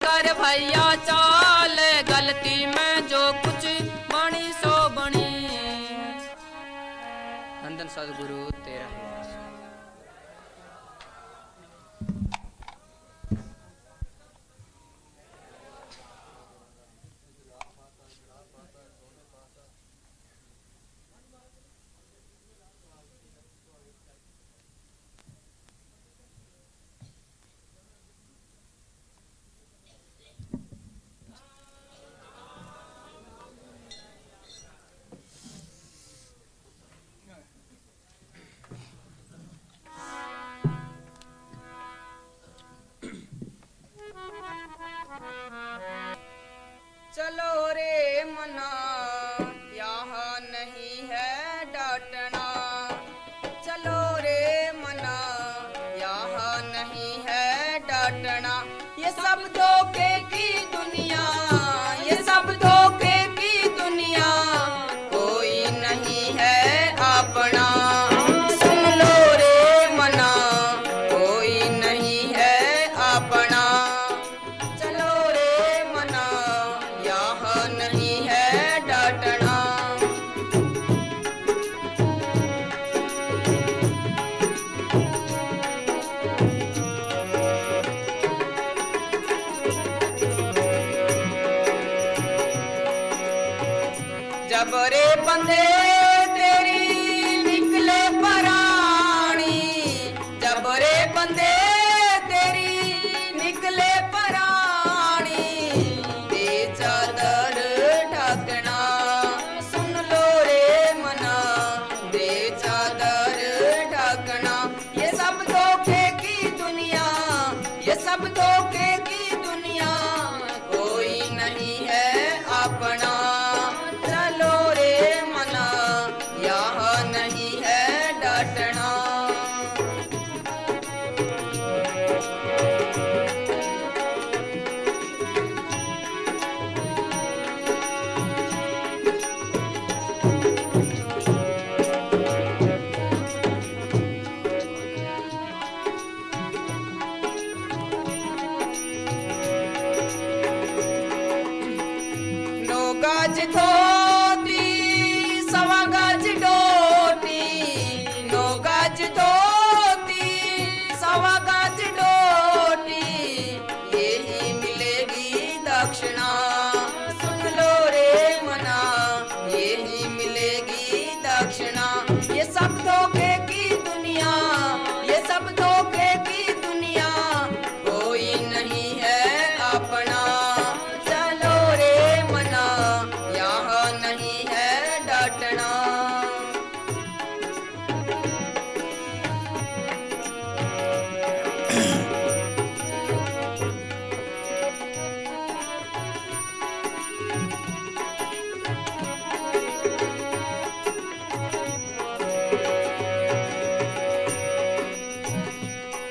कर भैया चाल, गलती में जो कुछ बनी सो बनी। नंदन सदगुरु तेरा है। चलो रे मना यहाँ नहीं है डांटना, चलो रे मना यहाँ नहीं है डांटना। ये सब धोखे की दुनिया, ये सब धोखे की दुनिया, कोई नहीं है अपना। सुन लो रे मना, कोई नहीं है अपना। चलो रे मना यहाँ नहीं है डांटना। जब रे बंदे तेरी निकले परानी, जब रे बंदे तेरी निकले परानी, दे चादर ढकना। सुन लो रे मना, दे चादर ढकना। ये सब धोखे की दुनिया, ये सब धोखे की दुनिया, कोई नहीं है अपना। चलो रे मना यहाँ नहीं है डांटना। नो गज धोती सवा गज डोटी, नो गज धोती सवा गज डोटी, यही मिलेगी दक्षिणा। सुन लो रे मना, यही मिलेगी दक्षिणा। ये सब धोखे की दुनिया, ये सब धोखे की दुनिया, कोई नहीं है अपना। चलो रे मना यहाँ नहीं है डांटना।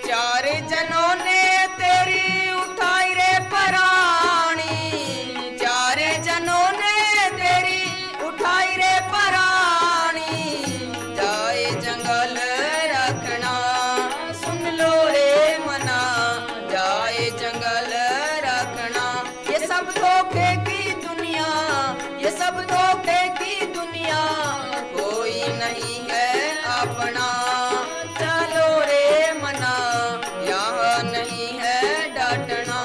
चार जनों ने तेरी उठाई रे परानी, चार जनों ने तेरी उठाई रे परानी, जाए जंगल रखना। सुन लो रे मना, जाए जंगल रखना। ये सब धोखे की दुनिया, ये सब धोखे की दुनिया, कोई नहीं है अपना। चलो रे मना यहाँ नहीं है डांटना।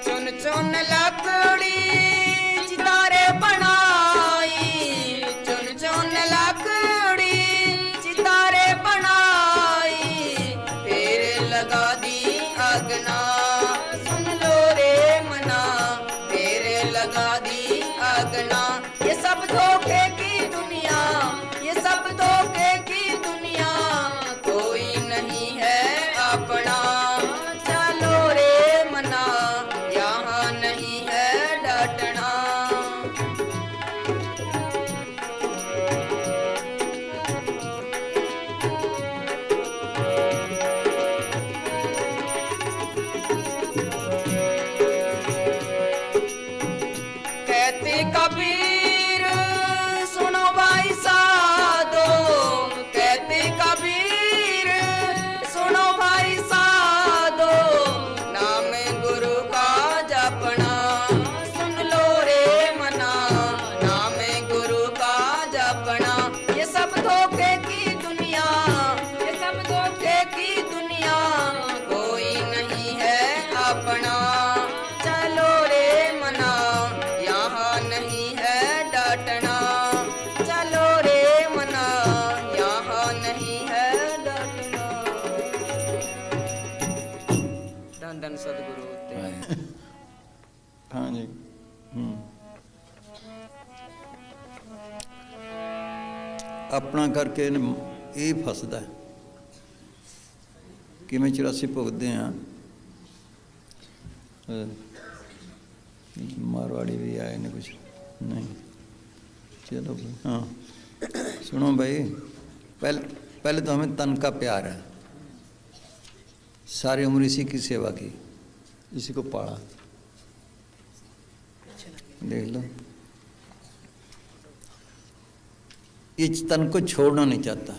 चुन चुन लकड़ी चितारे बनाई, चुन चुन लकड़ी चितारे बनाई, फिर लगा दी अगना। सुन लो रे मना, फिर लगा दी अगना। ये सब धोखे की दुनिया, ये सब धोखे की दुनिया, कोई नहीं है अपना। चलो रे मना यहाँ नहीं डांटना, चलो रे मना यहाँ नहीं है डांटना, चलो रे मना यहाँ नहीं है डांटना। धन धन सदगुरु होते। हाँ जी। अपना करके ਇਹ ਫਸਦਾ ਕਿਵੇਂ 84 ਭੁਗਤਦੇ ਆ। मारवाड़ी भी आए ने कुछ नहीं। चलो भाई, हाँ सुनो भाई, पहले तो हमें तन का प्यार है। सारी उम्र इसी की सेवा की, इसी को पाला। देख लो, इस तन को छोड़ना नहीं चाहता।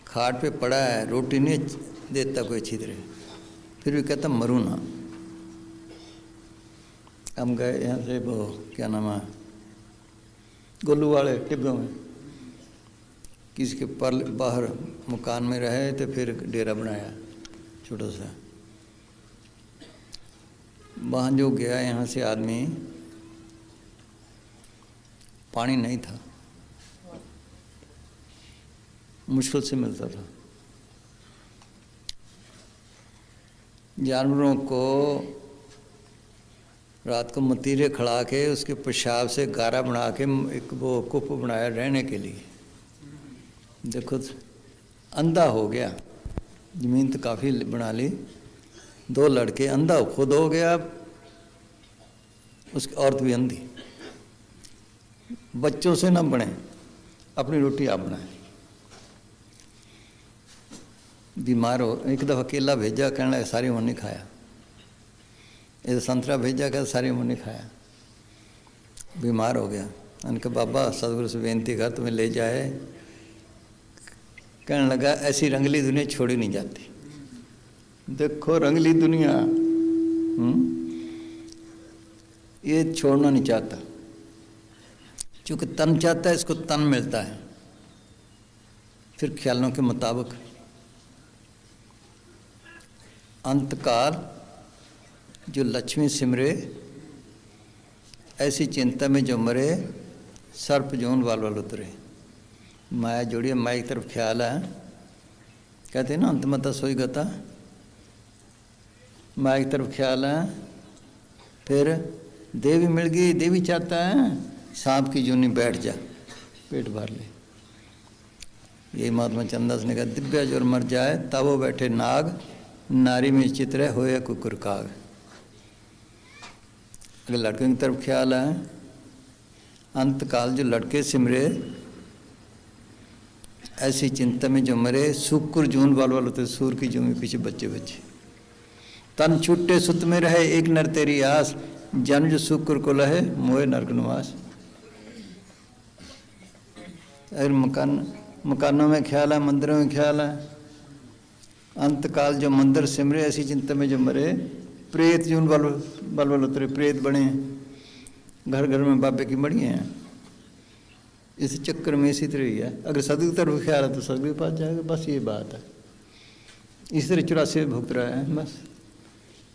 खाट पे पड़ा है, रोटी नहीं देता कोई अच्छी तरह, फिर भी कहता मरूँ ना। हम गए यहाँ से वो क्या नाम है गोलू वाले टिब्बों में, किसी के पर बाहर मकान में रहे तो फिर डेरा बनाया छोटा सा। वहाँ जो गया यहाँ से आदमी, पानी नहीं था, मुश्किल से मिलता था। जानवरों को रात को मतीरे खड़ा के उसके पेशाब से गारा बना के एक वो कुप बनाया रहने के लिए। देखो अंधा हो गया, ज़मीन तो काफ़ी बना ली, 2 लड़के, अंधा खुद हो गया, उसकी औरत भी अंधी। बच्चों से ना बने, अपनी रोटी आप बनाए। बीमार हो, एक दफ़ा केला भेजा, कहने लगा सारी उम्र नहीं खाया। ये संतरा भेजा, कहता सारी उम्र नहीं खाया। बीमार हो गया, मैंने कहा बाबा सदगुरु से बेनती कर तुम्हें ले जाए। कहने लगा ऐसी रंगली दुनिया छोड़ी नहीं जाती। देखो रंगली दुनिया, ये छोड़ना नहीं चाहता, क्योंकि तन चाहता है, इसको तन मिलता है। फिर ख्यालों के मुताबिक अंतकाल जो लक्ष्मी सिमरे, ऐसी चिंता में जो मरे, सर्प जोन वाल वाल उतरे। माया जोड़िए, माया की तरफ ख्याल है, कहते हैं ना अंतमता सोई गता। माया की तरफ ख्याल है, फिर देवी मिल गई, देवी चाहता है सांप की जूनी बैठ जा, पेट भर ले। यही महात्मा चंदास ने कहा, दिव्या जोर मर जाए तब वो बैठे नाग, नारी में चित्र होए कुकुर काग। अगर लड़के की तरफ ख्याल है, अंतकाल जो लड़के सिमरे, ऐसी चिंता में जो मरे, शुक्र जून वाल वाल होते, सूर की जून में पीछे बच्चे बच्चे। तन छुट्टे सुत में रहे एक नर तेरी आस, जन जो शुक्र को लहे मोए नरक निवास। अगर मकानों में ख्याल है, मंदिरों में ख्याल है, अंतकाल जो मंदिर सिमरे, ऐसी चिंता में जो मरे, प्रेत जून बल बल उतरे, प्रेत बने, घर घर में बाबे की मड़ियाँ हैं। इस चक्कर में इसी तरह ही है। अगर सदगुरु की तरफ ख्याल है तो सदगुरु के पास जाएगा, बस ये बात है। इस तरह 84 भुगत रहा है, बस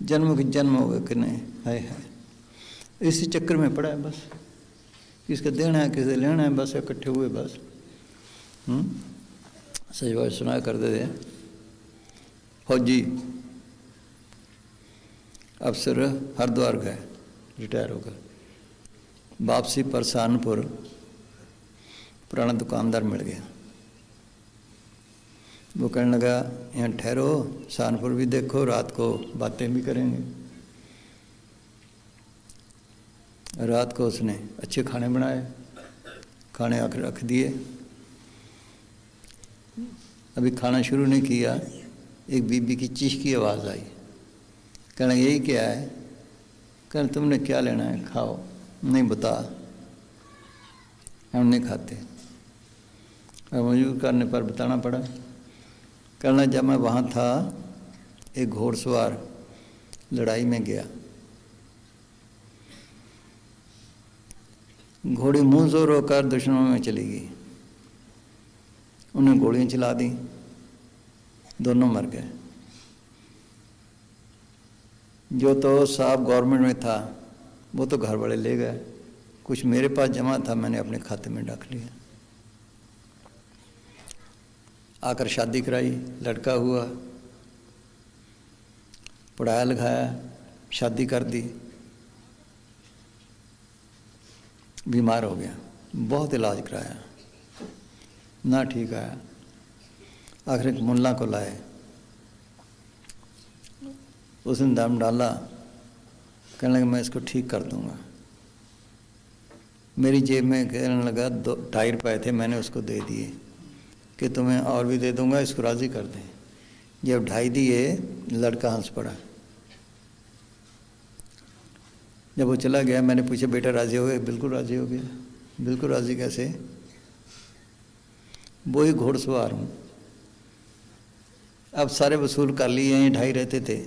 जन्म के जन्म हो गए कि नहीं, है इसी चक्कर में पड़ा है। बस किसका देना है, किसे लेना है, बस इकट्ठे हुए बस। सही बात सुना करते थे। फौजी अफसर हरिद्वार गए, रिटायर हो गए, वापसी पर सहारनपुर पुराना दुकानदार मिल गया। वो कहने लगा यहाँ ठहरो, सहारनपुर भी देखो, रात को बातें भी करेंगे। रात को उसने अच्छे खाने बनाए, खाने आकर रख दिए। अभी खाना शुरू नहीं किया, एक बीबी की चीख की आवाज़ आई। कहना यही क्या है? कहना तुमने क्या लेना है, खाओ। नहीं बता, हम नहीं खाते। अब मजबूर करने पर बताना पड़ा। कहना जब मैं वहाँ था, एक घोड़सवार लड़ाई में गया, घोड़ी मुँह जोर होकर दुश्मनों में चली गई, उन्हें गोलियां चला दी, दोनों मर गए। जो तो साहब गवर्नमेंट में था वो तो घर वाले ले गए, कुछ मेरे पास जमा था मैंने अपने खाते में रख लिया। आकर शादी कराई, लड़का हुआ, पढ़ाया लिखाया, शादी कर दी, बीमार हो गया, बहुत इलाज कराया, ना ठीक आया। आखिर एक मुल्ला को लाए, उसने दम डाला, कहने लगा मैं इसको ठीक कर दूंगा। मेरी जेब में कहने लगा 2.5 रुपये थे, मैंने उसको दे दिए कि तुम्हें और भी दे दूंगा, इसको राज़ी कर दें। जब 2.5 दिए, लड़का हंस पड़ा। जब वो चला गया, मैंने पूछा बेटा राज़ी हो गया? बिल्कुल राज़ी हो गया। बिल्कुल राज़ी कैसे? वो ही घोड़सवार हूँ, अब सारे वसूल कर लिए हैं, 2.5 रहते थे।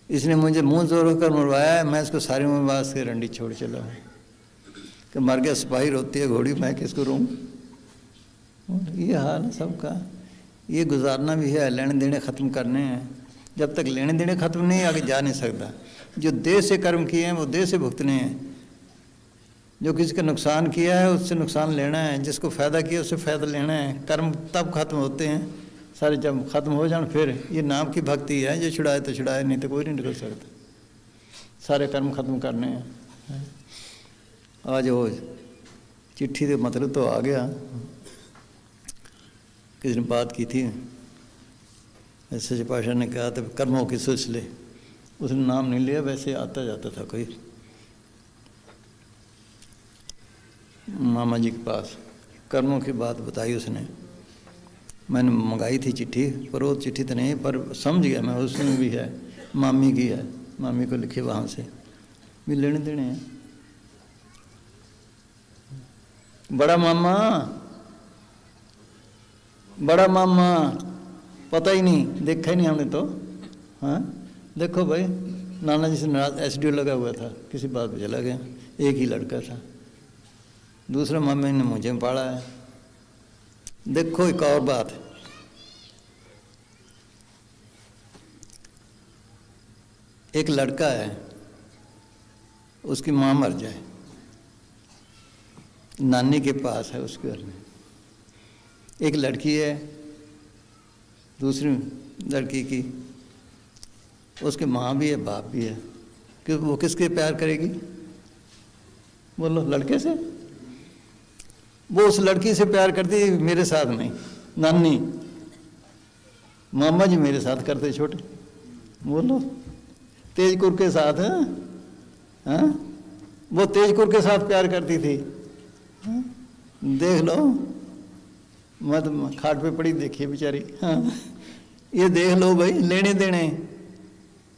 इसने मुझे मुंह जोर होकर मरवाया, मैं इसको सारी उम्र बाद से रंडी छोड़ चला हूँ कि मर गया सिपाही रोती है घोड़ी, मैं किसको रोऊं? ये हाल है सबका। ये गुजारना भी है, लेने देने ख़त्म करने हैं। जब तक लेने देने ख़त्म नहीं, आगे जा नहीं सकता। जो देह से कर्म किए हैं वो देह से भुगतने हैं। जो किसी का नुकसान किया है उससे नुकसान लेना है, जिसको फ़ायदा किया उससे फ़ायदा लेना है। कर्म तब ख़त्म होते हैं सारे, जब ख़त्म हो जाए फिर ये नाम की भक्ति है। जो छुड़ाए तो छुड़ाए, नहीं तो कोई नहीं निकल सकता। सारे कर्म ख़त्म करने हैं। आज वो चिट्ठी के मतलब तो आ गया। किसी ने बात की थी, सच्चे पातशाह ने कहा तो कर्मों की सोच ले। उसने नाम नहीं लिया, वैसे आता जाता था कोई मामा जी के पास, कर्मों की बात बताई उसने। मैंने मंगाई थी चिट्ठी, पर वो चिट्ठी तो नहीं, पर समझ गया मैं उसमें भी है, मामी की है, मामी को लिखे वहाँ से भी लेने देने हैं। बड़ा मामा, बड़ा मामा, पता ही नहीं, देखा ही नहीं हमने तो। हाँ देखो भाई, नाना जी से नाराज एसडीओ लगा हुआ था, किसी बात पे चला गया। एक ही लड़का था, दूसरा मामे ने मुझे पाला है। देखो एक और बात, एक लड़का है, उसकी माँ मर जाए, नानी के पास है उसके घर में। एक लड़की है, दूसरी लड़की की उसके माँ भी है बाप भी है, कि वो किसके प्यार करेगी? बोलो लड़के से। वो उस लड़की से प्यार करती, मेरे साथ नहीं। नानी मामा जी मेरे साथ करते छोटे, बोलो तेजकुर के साथ है। हाँ वो तेजकुर के साथ प्यार करती थी। हाँ? देख लो, मत खाट पे पड़ी देखिए बेचारी। हाँ ये देख लो भाई, लेने देने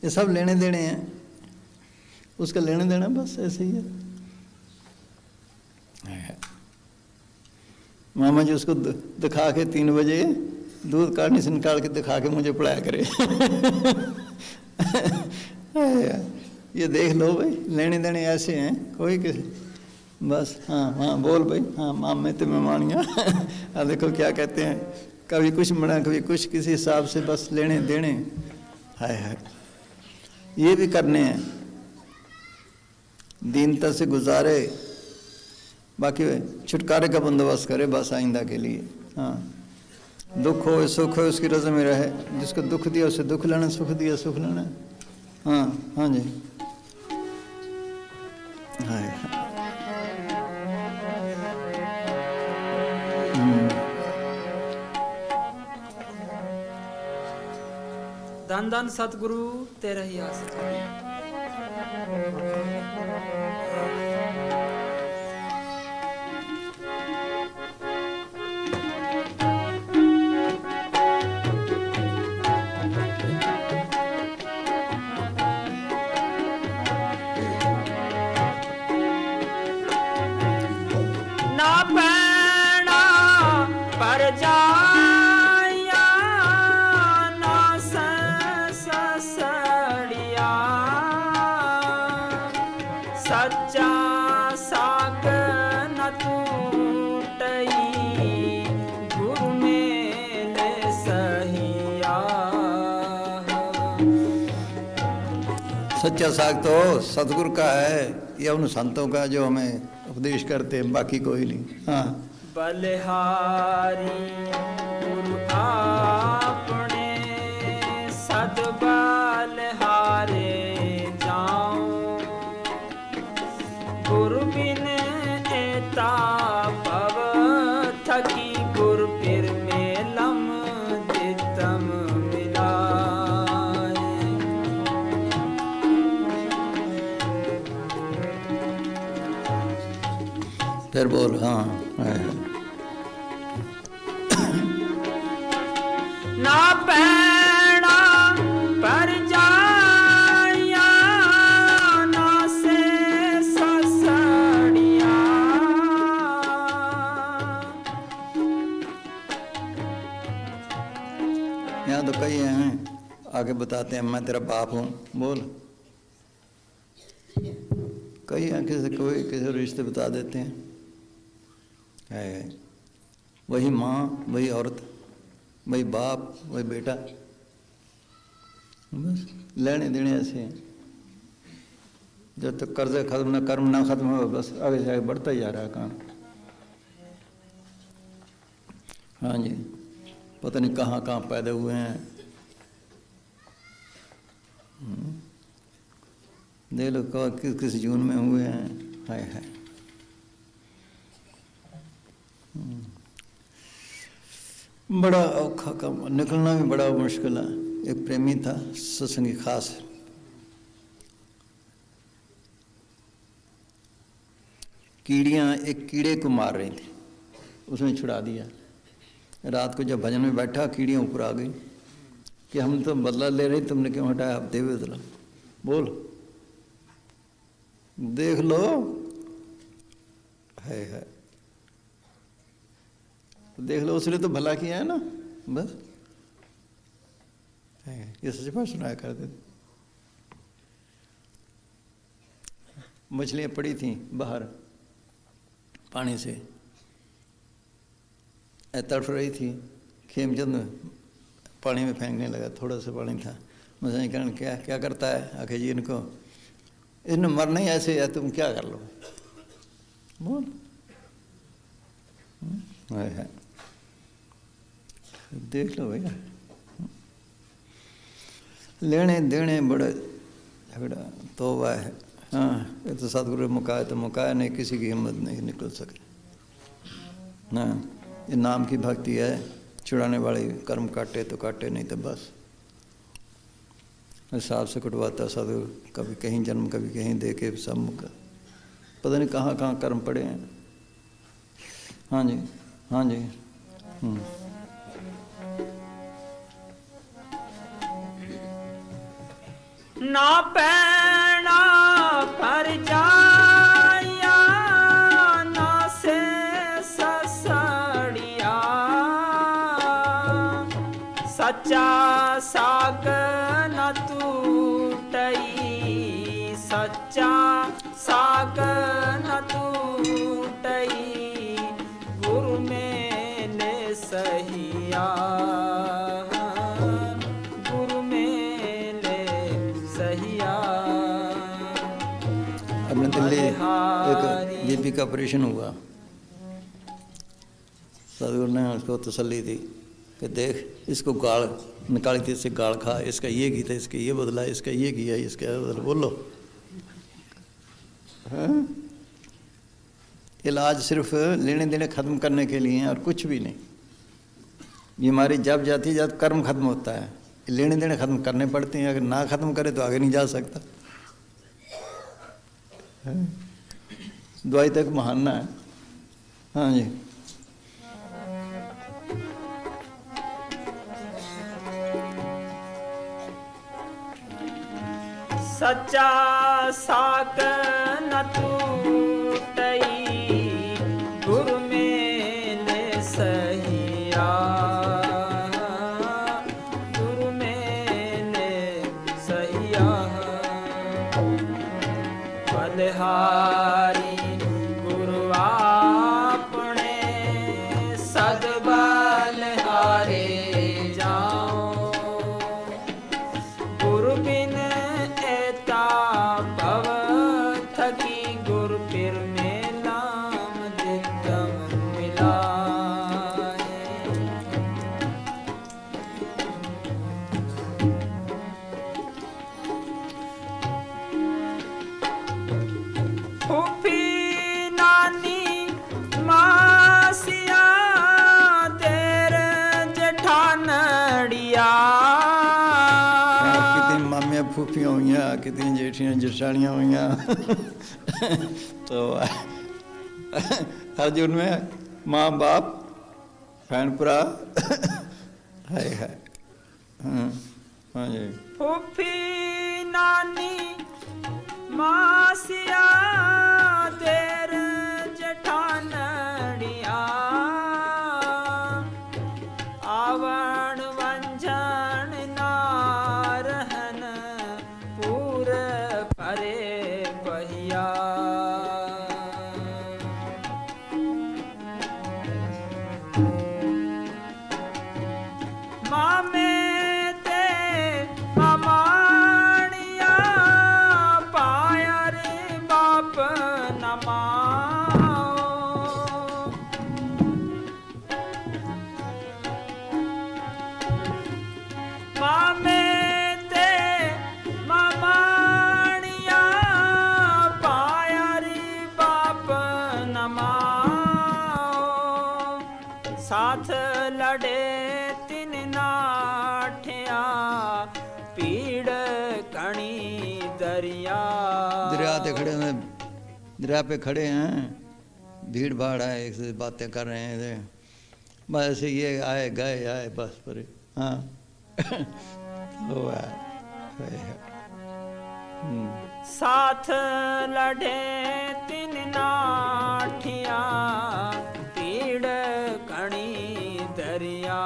ये सब लेने देने हैं, उसका लेने देना बस ऐसे ही है। मामा जी उसको दिखा के 3 बजे दूध काटने से निकाल के दिखा के मुझे पढ़ाया करे। ये देख लो भाई, लेने देने ऐसे हैं कोई किसी बस। हाँ हाँ बोल भाई, हाँ मामे तो मेहमानियाँ। हाँ देखो क्या कहते हैं, कभी कुछ मना कभी कुछ, किसी हिसाब से बस लेने देने। हाय हाय ये भी करने हैं, दीनता से गुजारे, बाकी छुटकारे का बंदोबस्त करे बस आइंदा के लिए। हाँ दुख हो सुख हो उसकी रज़ा में रहे, जिसको दुख दिया उसे दुख लेना, सुख दिया सुख लेना। हाँ हाँ जी हाय। धन धन सतगुरु तेरा ही आस। ना पैना पर जाया ना ससड़िया, सच्चा सा सच्चा साग तो सतगुरु का है या उन संतों का जो हमें उपदेश करते हैं, बाकी कोई नहीं। हाँ, बलिहारी गुरु आपने सद बलिहारे जाऊं, गुरु बिन एता पव थकी, गुरु फिर मेलम दितम मिलाए। फिर बोल। हाँ, ना पैड़ा पर जाया, ना से ससड़िया, यहाँ तो कई हैं, आगे बताते हैं मैं तेरा बाप हूँ। बोल। कई हैं, किसी कोई किसी रिश्ते बता देते हैं। है वही माँ, वही औरत, वही बाप, वही बेटा, बस लेने देने ऐसे हैं। जब तक कर्ज खत्म ना, कर्म ना खत्म हो, बस आगे से आगे बढ़ता ही जा रहा है काम। हाँ जी, पता नहीं कहाँ कहाँ पैदा हुए हैं। देख लो किस किस जून में हुए हैं। हाय हाय, बड़ा औखा काम, निकलना भी बड़ा मुश्किल है। एक प्रेमी था सत्संगी खास, कीड़ियाँ एक कीड़े को मार रही थी, उसने छुड़ा दिया। रात को जब भजन में बैठा, कीड़ियाँ ऊपर आ गई कि हम तो बदला ले रहे, तुमने क्यों हटाया? अब दे बदला। बोल, देख लो। है देख लो, उसने तो भला किया है ना। बस ये सच बात सुनाया करते थे। मछलियाँ पड़ी थी बाहर पानी से, तड़फ रही थी। खेमचंद पानी में फेंकने लगा, थोड़ा सा पानी था। मुझे कहने क्या क्या करता है? आखिर जी इनको इन्हें मरना ही ऐसे है, तुम क्या कर लो? बोल। है देख लो भैया, लेने देने बड़ा झगड़ा तौबा है। हाँ, ये तो सतगुरु मुकाए तो मुकाए, नहीं किसी की हिम्मत नहीं निकल सके ना। ये नाम की भक्ति है, छुड़ाने वाली कर्म काटे तो काटे, नहीं तो बस हिसाब से कटवाता सतगुरु। कभी कहीं जन्म, कभी कहीं दे के सब मुका, पता नहीं कहाँ कहाँ कर्म पड़े हैं। हाँ जी, हाँ जी। ना पैना पर जाया, ना से ससड़िया, सच्चा साग न टूटई, सच्चा साग न टूटई, गुरु मैंने सहिया, गुरु मैंने सहिया। अपने दिल्ली एक जीपी का ऑपरेशन हुआ, सदगुरु ने उसको तसल्ली दी कि देख इसको गाल निकाली थी, इससे गाल खा, इसका ये की था, इसका ये बदला, इसका ये किया, इसका ये बदला। बोलो, इलाज सिर्फ लेने देने ख़त्म करने के लिए और कुछ भी नहीं। बीमारी जब जाती है जब कर्म खत्म होता है, लेने देने ख़त्म करने पड़ते हैं। अगर ना ख़त्म करे तो आगे नहीं जा सकता। दवाई तक महाना है। हाँ जी, सच्चा साक न टूटई, गुरु मैंने सहिया, गुरु मैंने सहिया। बलिहारी गुरु आपने सद बलिहारे जाओ, गुरु बिन एता दरिया कितनी मामियाँ फूफियाँ हुई, कितनी जेठियाँ जेठानियाँ हुई। तो अर्जुन में माँ बाप बहन भरा है। हाँ जी। फूफी नानी मासिया देर जेठानड़िया आवण वंझन ना रहन पूर परे बहिया। मामे ते मामाणिया पाया रे बाप नमाओ। मामे ते मामाणिया पाया रे बाप नमाओ। साथ लड़े तिन नाठिया पीड़ कणी दरिया। दरिया पे खड़े हैं, भीड़ भाड़ है, एक से बातें कर रहे हैं, बस ये आए गए आए बस पर। हाँ वो है। साथ लड़े तिन नाठिया पीड़ कणी दरिया।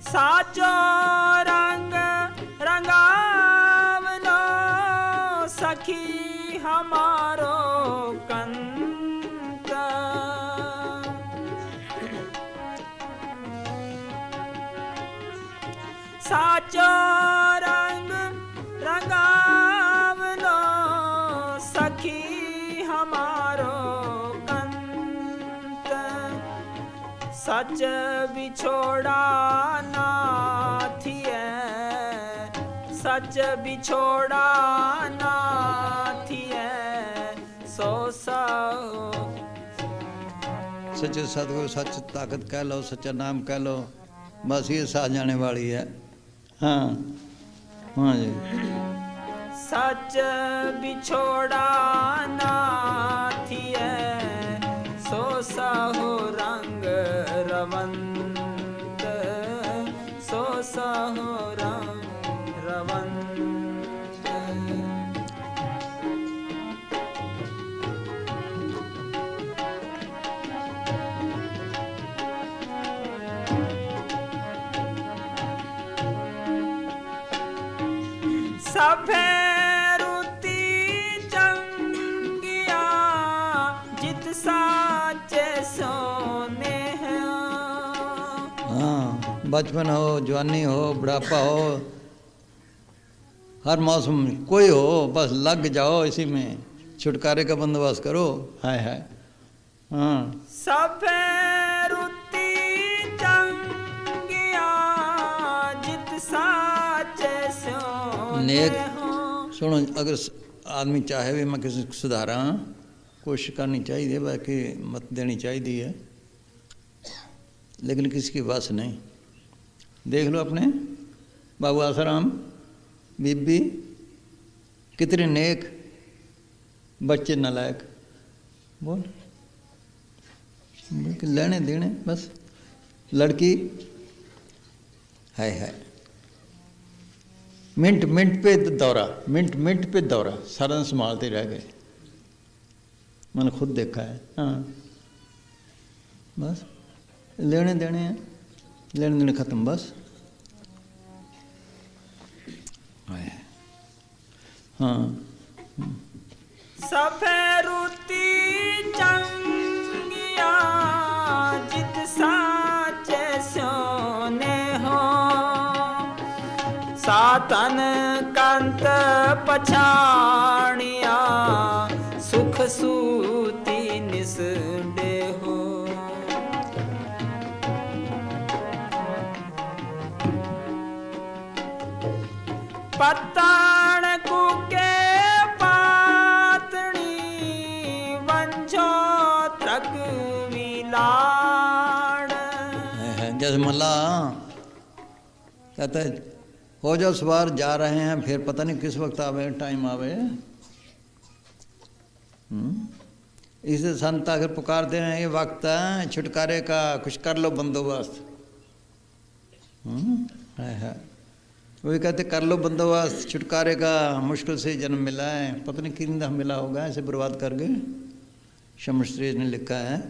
साचो रंग रंगावलो सखी हमारो कंत। साचो रंग रंगावलो सखी हमारो कंत। सच बिछोड़ा ना थिए, सच बिछोड़ा ना थिए सो सच्चे सतगुरु सच ताकत कह लो, सच्चा नाम कह लो, बस ये साथ जाने वाली है। हाँ हाँ जी। सच बिछोड़ा ना थिए सो साहो रंग रवंत। सो साहो रंग रवंत। सभे रुति चंगिया जित साचे सोने हैं। हाँ बचपन हो, जवानी हो, बुढ़ापा हो, हर मौसम कोई हो, बस लग जाओ इसी में, छुटकारे का बंदोबस्त करो। हाय हाय। हाँ सभे रुति चंगिया जित साचे सोने नेक हो। सुनो, अगर आदमी चाहे भी मैं किसी को सुधारा, कोशिश करनी चाहिए, बाकी मत देनी चाहिए है, लेकिन किसी की बस नहीं। देख लो अपने बाबू आसाराम, बीबी कितने नेक, बच्चे नालायक। बोल लेने देने बस। लड़की है मिनट मिनट पे दौरा, मिनट मिनट पे दौरा, सारा दिन संभालते रह गए। मैंने खुद देखा है। हाँ बस लेने देने हैं, लेने देने खत्म बस। हाँ सभे रुति चंगिया जित साचे सोने हो। सातन कंत पछाणिया सुख सूती निसडे हो। पत्ताण कुके पातणी वंझो जैसे मल्ला कहता है हो जाओ सवार, जा रहे हैं, फिर पता नहीं किस वक्त आवे, टाइम आवे। इसे संत अगर पुकारते हैं ये वक्त है छुटकारे का, कुछ कर लो बंदोबस्त। है वही कहते कर लो बंदोबस्त छुटकारे का, मुश्किल से जन्म मिला है, पता नहीं कितना मिला होगा ऐसे बर्बाद कर गए। शमश्रेष्ठ ने लिखा है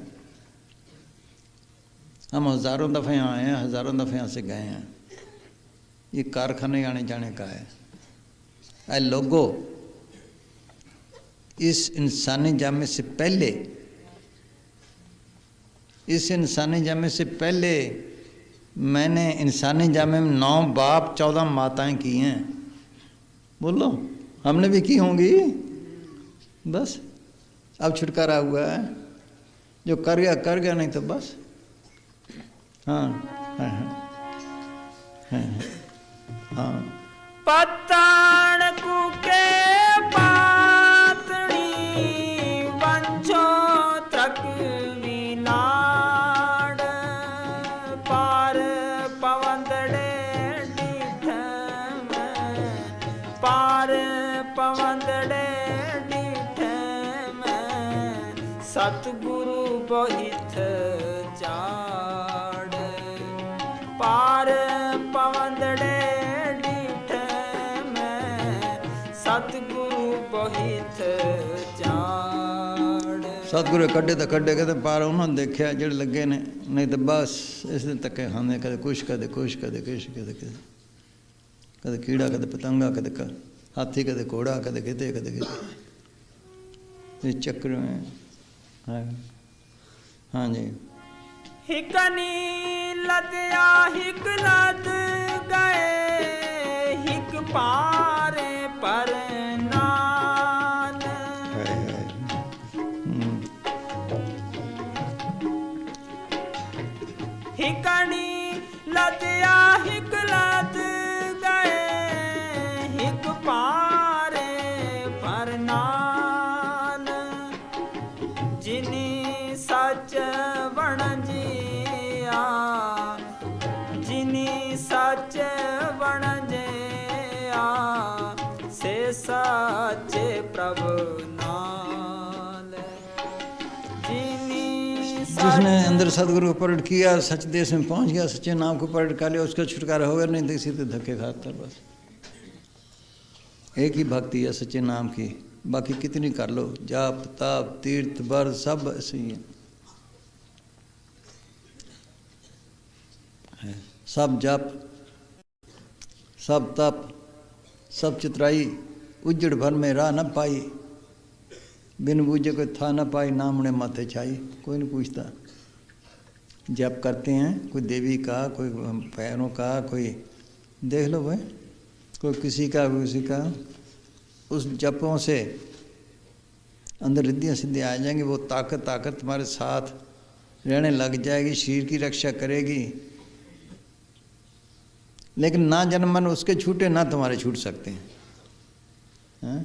हम हज़ारों दफ़े आए हैं, हज़ारों दफ़े यहाँ से गए हैं, ये कारखाने आने जाने का है। ऐ लोगों, इस इंसानी जामे से पहले, इस इंसानी जामे से पहले मैंने इंसानी जामे में 9 बाप 14 माताएं की हैं। बोलो हमने भी की होंगी, बस अब छुटकारा हुआ है। जो कर गया नहीं तो बस। हाँ हाँ हाँ हाँ। पत्तण कुके पातणी वंशो त्रक विनाड पार पवंदड़े डीठ में, पार पवंदड़े डीठ में सतगुरु बहुत चाड़ पार पवंदड़े डीठ में सतगुरु बहुत चाड़। सतगुरु कड्डे तो कड्डे कहते पार उन्होंने देखा जेड़े लगे ने, नहीं तो बस इस दिन तक खाने कदे कुछ कदे कुछ कदे कुछ कदे कदे कदे कीड़ा कदे पतंगा कदे हाथी कदे घोड़ा कदे किते कदे किते, इस चक्र में। हाँ जी। हिकनी लदया हिक लद गए, हिक पारे पर नान। हिकनी लदया हिक लद गए, हिक पारे पर नान। जिनी सच वणजिया, जिनी सच वणजिया, से सच्चे प्रभु नाल। जिनी जिसने अंदर सदगुरु को प्रकट किया, सच देश में पहुंच गया, सच्चे नाम को प्रकट कर लिया, उसका छुटकारा होगा। नहीं तो इसी तो धक्के खाता बस। एक ही भक्ति है सच्चे नाम की, बाकी कितनी कर लो, जाप ताप तीर्थ व्रत सब ऐसे ही है। सब जप सब तप सब चितराई, उजड़ भर में राह न पाई, बिन बूझे कोई था न पाई, नाम उन्हें माथे छाई। कोई नहीं पूछता। जप करते हैं, कोई देवी का, कोई पैरों का, कोई देख लो भाई, कोई किसी का किसी का। उस जपों से अंदर रिद्धियाँ सिद्धियाँ आ जाएंगी, वो ताकत तुम्हारे साथ रहने लग जाएगी, शरीर की रक्षा करेगी। लेकिन ना जन्म मन उसके छूटे, ना तुम्हारे छूट सकते हैं।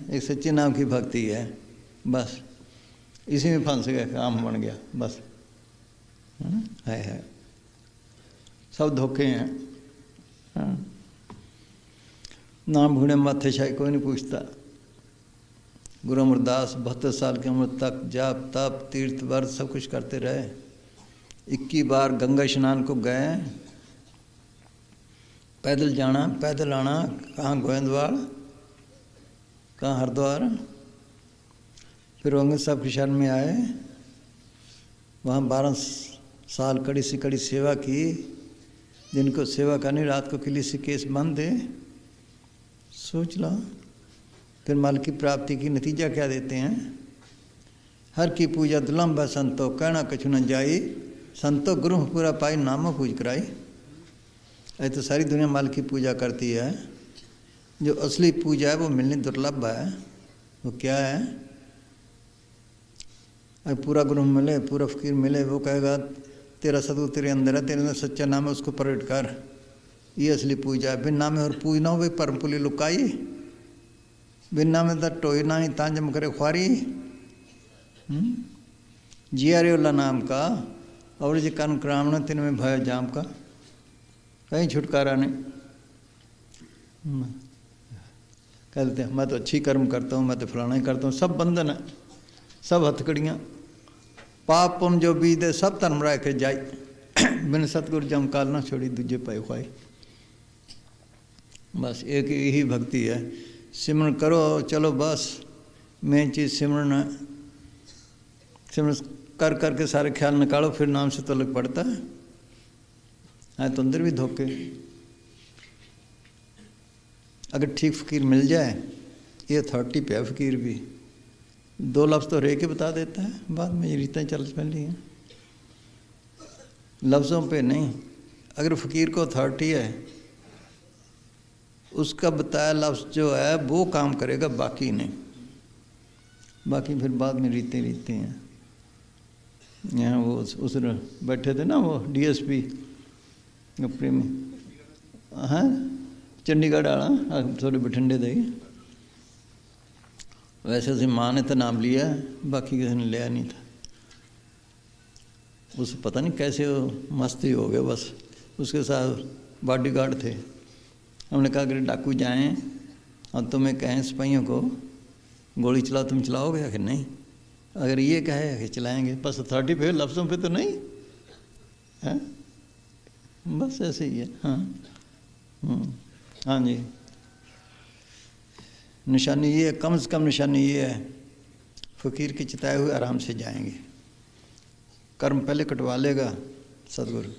एक सच्चे नाम की भक्ति है, बस इसी में फंस गए, काम बन गया बस। है सब धोखे हैं। नाम भूने माथे छाई, कोई नहीं पूछता। गुरु अमरदास 72 साल की उम्र तक जाप तप तीर्थ व्रत सब कुछ करते रहे। 21 बार गंगा स्नान को गए, पैदल जाना पैदल आना, कहाँ गोविंदवाल, कहाँ हरिद्वार। फिर अंगद साहब की शरण में आए, वहाँ 12 साल कड़ी से कड़ी सेवा की। दिन को सेवा करनी, रात को किली से केस बंद है। सोच लो फिर माल की प्राप्ति की नतीजा क्या देते हैं। हर की पूजा दुलम्ब है संतो, कहना कछु न जाई, संतो गुरु पूरा पाई, नामो पूज कराई। ऐसे तो सारी दुनिया माल की पूजा करती है, जो असली पूजा है वो मिलनी दुर्लभ है। वो क्या है, अगर पूरा गुरु मिले, पूरा फकीर मिले, वो कहेगा तेरा सदगुरु तेरे अंदर है, तेरे अंदर सच्चा नाम है, उसको प्रकट कर, ये असली पूजा है। बिन नामे और पूजना हो भाई परम पुली लुकाई, बिन नामे तो टोई ना ही तांजम करे ख्वारी। जिया रे उल्ला नाम का, और जी कन क्रामण तिन में भय जाम का। कहीं छुटकारा नहीं। कहते हैं मैं तो अच्छी कर्म करता हूँ, मैं तो फलाना ही करता हूँ, सब बंधन है, सब हथकड़ियाँ। पाप पुण्य जो बीत है सब धर्म रह के जाई, बिन सतगुरु जम काल ना छोड़ी दूजे पाए खाई। बस एक यही भक्ति है, सिमरन करो चलो बस। मेन चीज़ सिमरन है, सिमरन कर करके सारे ख्याल निकालो, फिर नाम से तो लग पड़ता है तो अंदर भी धोखे। अगर ठीक फ़कीर मिल जाए, ये अथॉरिटी पे है फ़कीर भी, 2 लफ्ज़ तो रह के बता देता है, बाद में ये रीतें चल पहली हैं, लफ्ज़ों पे नहीं। अगर फ़कीर को अथॉरिटी है, उसका बताया लफ्ज़ जो है वो काम करेगा, बाकी नहीं। बाकी फिर बाद में रीते हैं। यहाँ वो उस बैठे थे ना, वो डीएसपी प्रेमी, हाँ चंडीगढ़ वाला, थोड़े बठिंडे दे। वैसे उसी माँ ने तो नाम लिया, बाकी किसी ने लिया नहीं था। उस पता नहीं कैसे वो मस्त ही हो गया बस। उसके साथ बॉडीगार्ड थे। हमने कहा अगर डाकू जाएं और तुम्हें कहें सिपाहियों को गोली चलाओ, तुम चलाओगे? आखिर नहीं। अगर ये कहे आखिर चलाएंगे, बस अथॉरिटी पे, लफ्ज़ों पे तो नहीं है, बस ऐसे ही है। हाँ हाँ जी, निशानी ये है, कम से कम निशानी ये है, फ़कीर के चिताए हुए आराम से जाएंगे। कर्म पहले कटवा लेगा सदगुरु,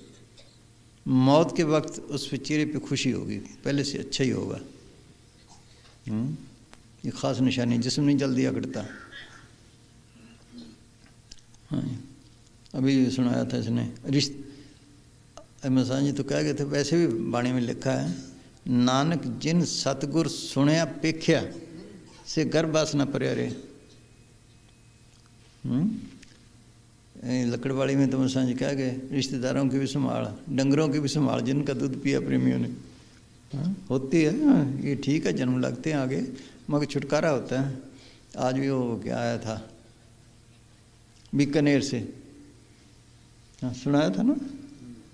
मौत के वक्त उस चेहरे पे खुशी होगी, पहले से अच्छा ही होगा। ये ख़ास निशानी, जिस्म नहीं जल्दी अकड़ता। हाँ, अभी सुनाया था इसने अहमद साहब जी तो कह गए थे, वैसे भी बाणी में लिखा है, नानक जिन सतगुर सुनया पेख्या से गर्भास न परियारे। लकड़वाड़ी में तो साँझ कह गए, रिश्तेदारों की भी संभाल, डंगरों की भी संभाल, जिनका दूध पिया प्रेमियों ने। होती है, ये ठीक है, जन्म लगते हैं आगे, मगर छुटकारा होता है। आज भी वो क्या आया था बीकानेर से, हाँ सुनाया था ना,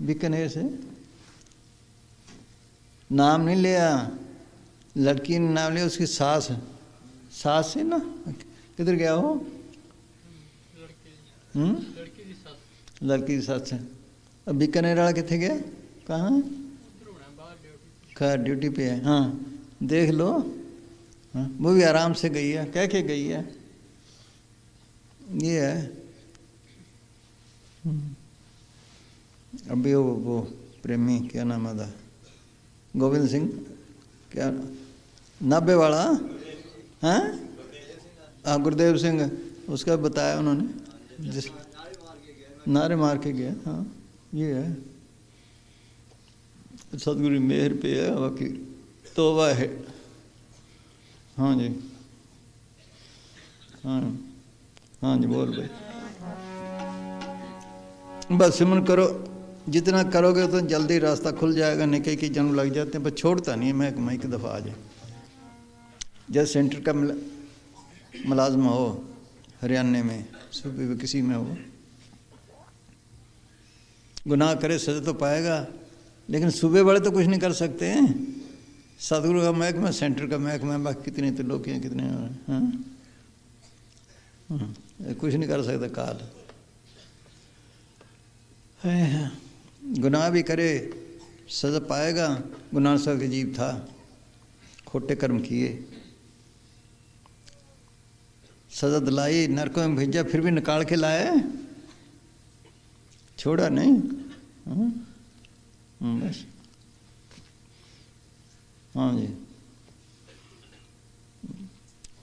बीकानेर से नाम नहीं लिया, लड़की ने नाम लिया, उसकी सास से ना, किधर गया हो? लड़की की सास से। अब बीकानेर वाला कितने गया, कहाँ? खैर ड्यूटी पे है। हाँ देख लो, हाँ वो भी आराम से गई है, कह के गई है। ये है अभी वो प्रेमी क्या नाम था, गोविंद सिंह क्या, 90 वाला, हैं? हाँ गुरदेव सिंह, उसका बताया उन्होंने, जिस नारे मार के गया। हाँ ये है, सतगुरु मेहर पे है, बाकी तौबा है। हाँ जी, हाँ जी बोल भाई। बस सिमरन करो, जितना करोगे तो जल्दी रास्ता खुल जाएगा। निके की जन्म लग जाते हैं, पर छोड़ता नहीं है महकमा एक दफ़ा आ जाए। जैसे सेंटर का मुलाजमा हो हरियाणा में, सूबे में किसी में हो, गुनाह करे सजा तो पाएगा, लेकिन सूबे वाले तो कुछ नहीं कर सकते हैं। सतगुरु का महकमा, सेंटर का महकमा, बाकी कितने तो लोग हैं, कितने कुछ नहीं कर सकता काल। गुनाह भी करे सजा पाएगा। गुनाह सब के जीव था, खोटे कर्म किए, सजा दिलाई, नरकों में भेजा, फिर भी निकाल के लाए, छोड़ा नहीं। बस हाँ जी,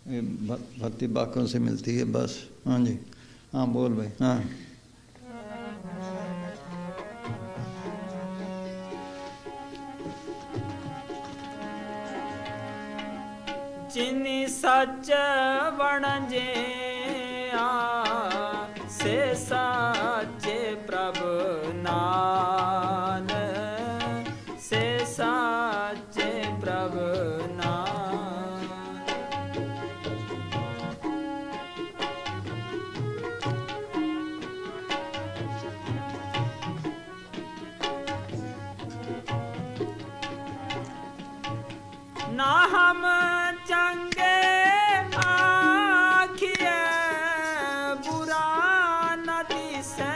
ये भक्ति बाकों से मिलती है बस। हाँ जी, हाँ बोल भाई। हाँ जिनी सच वणजे से साचे प्रभु नान, से साचे प्रभु नान। ना हम चंगे आखिए बुरा न दिसे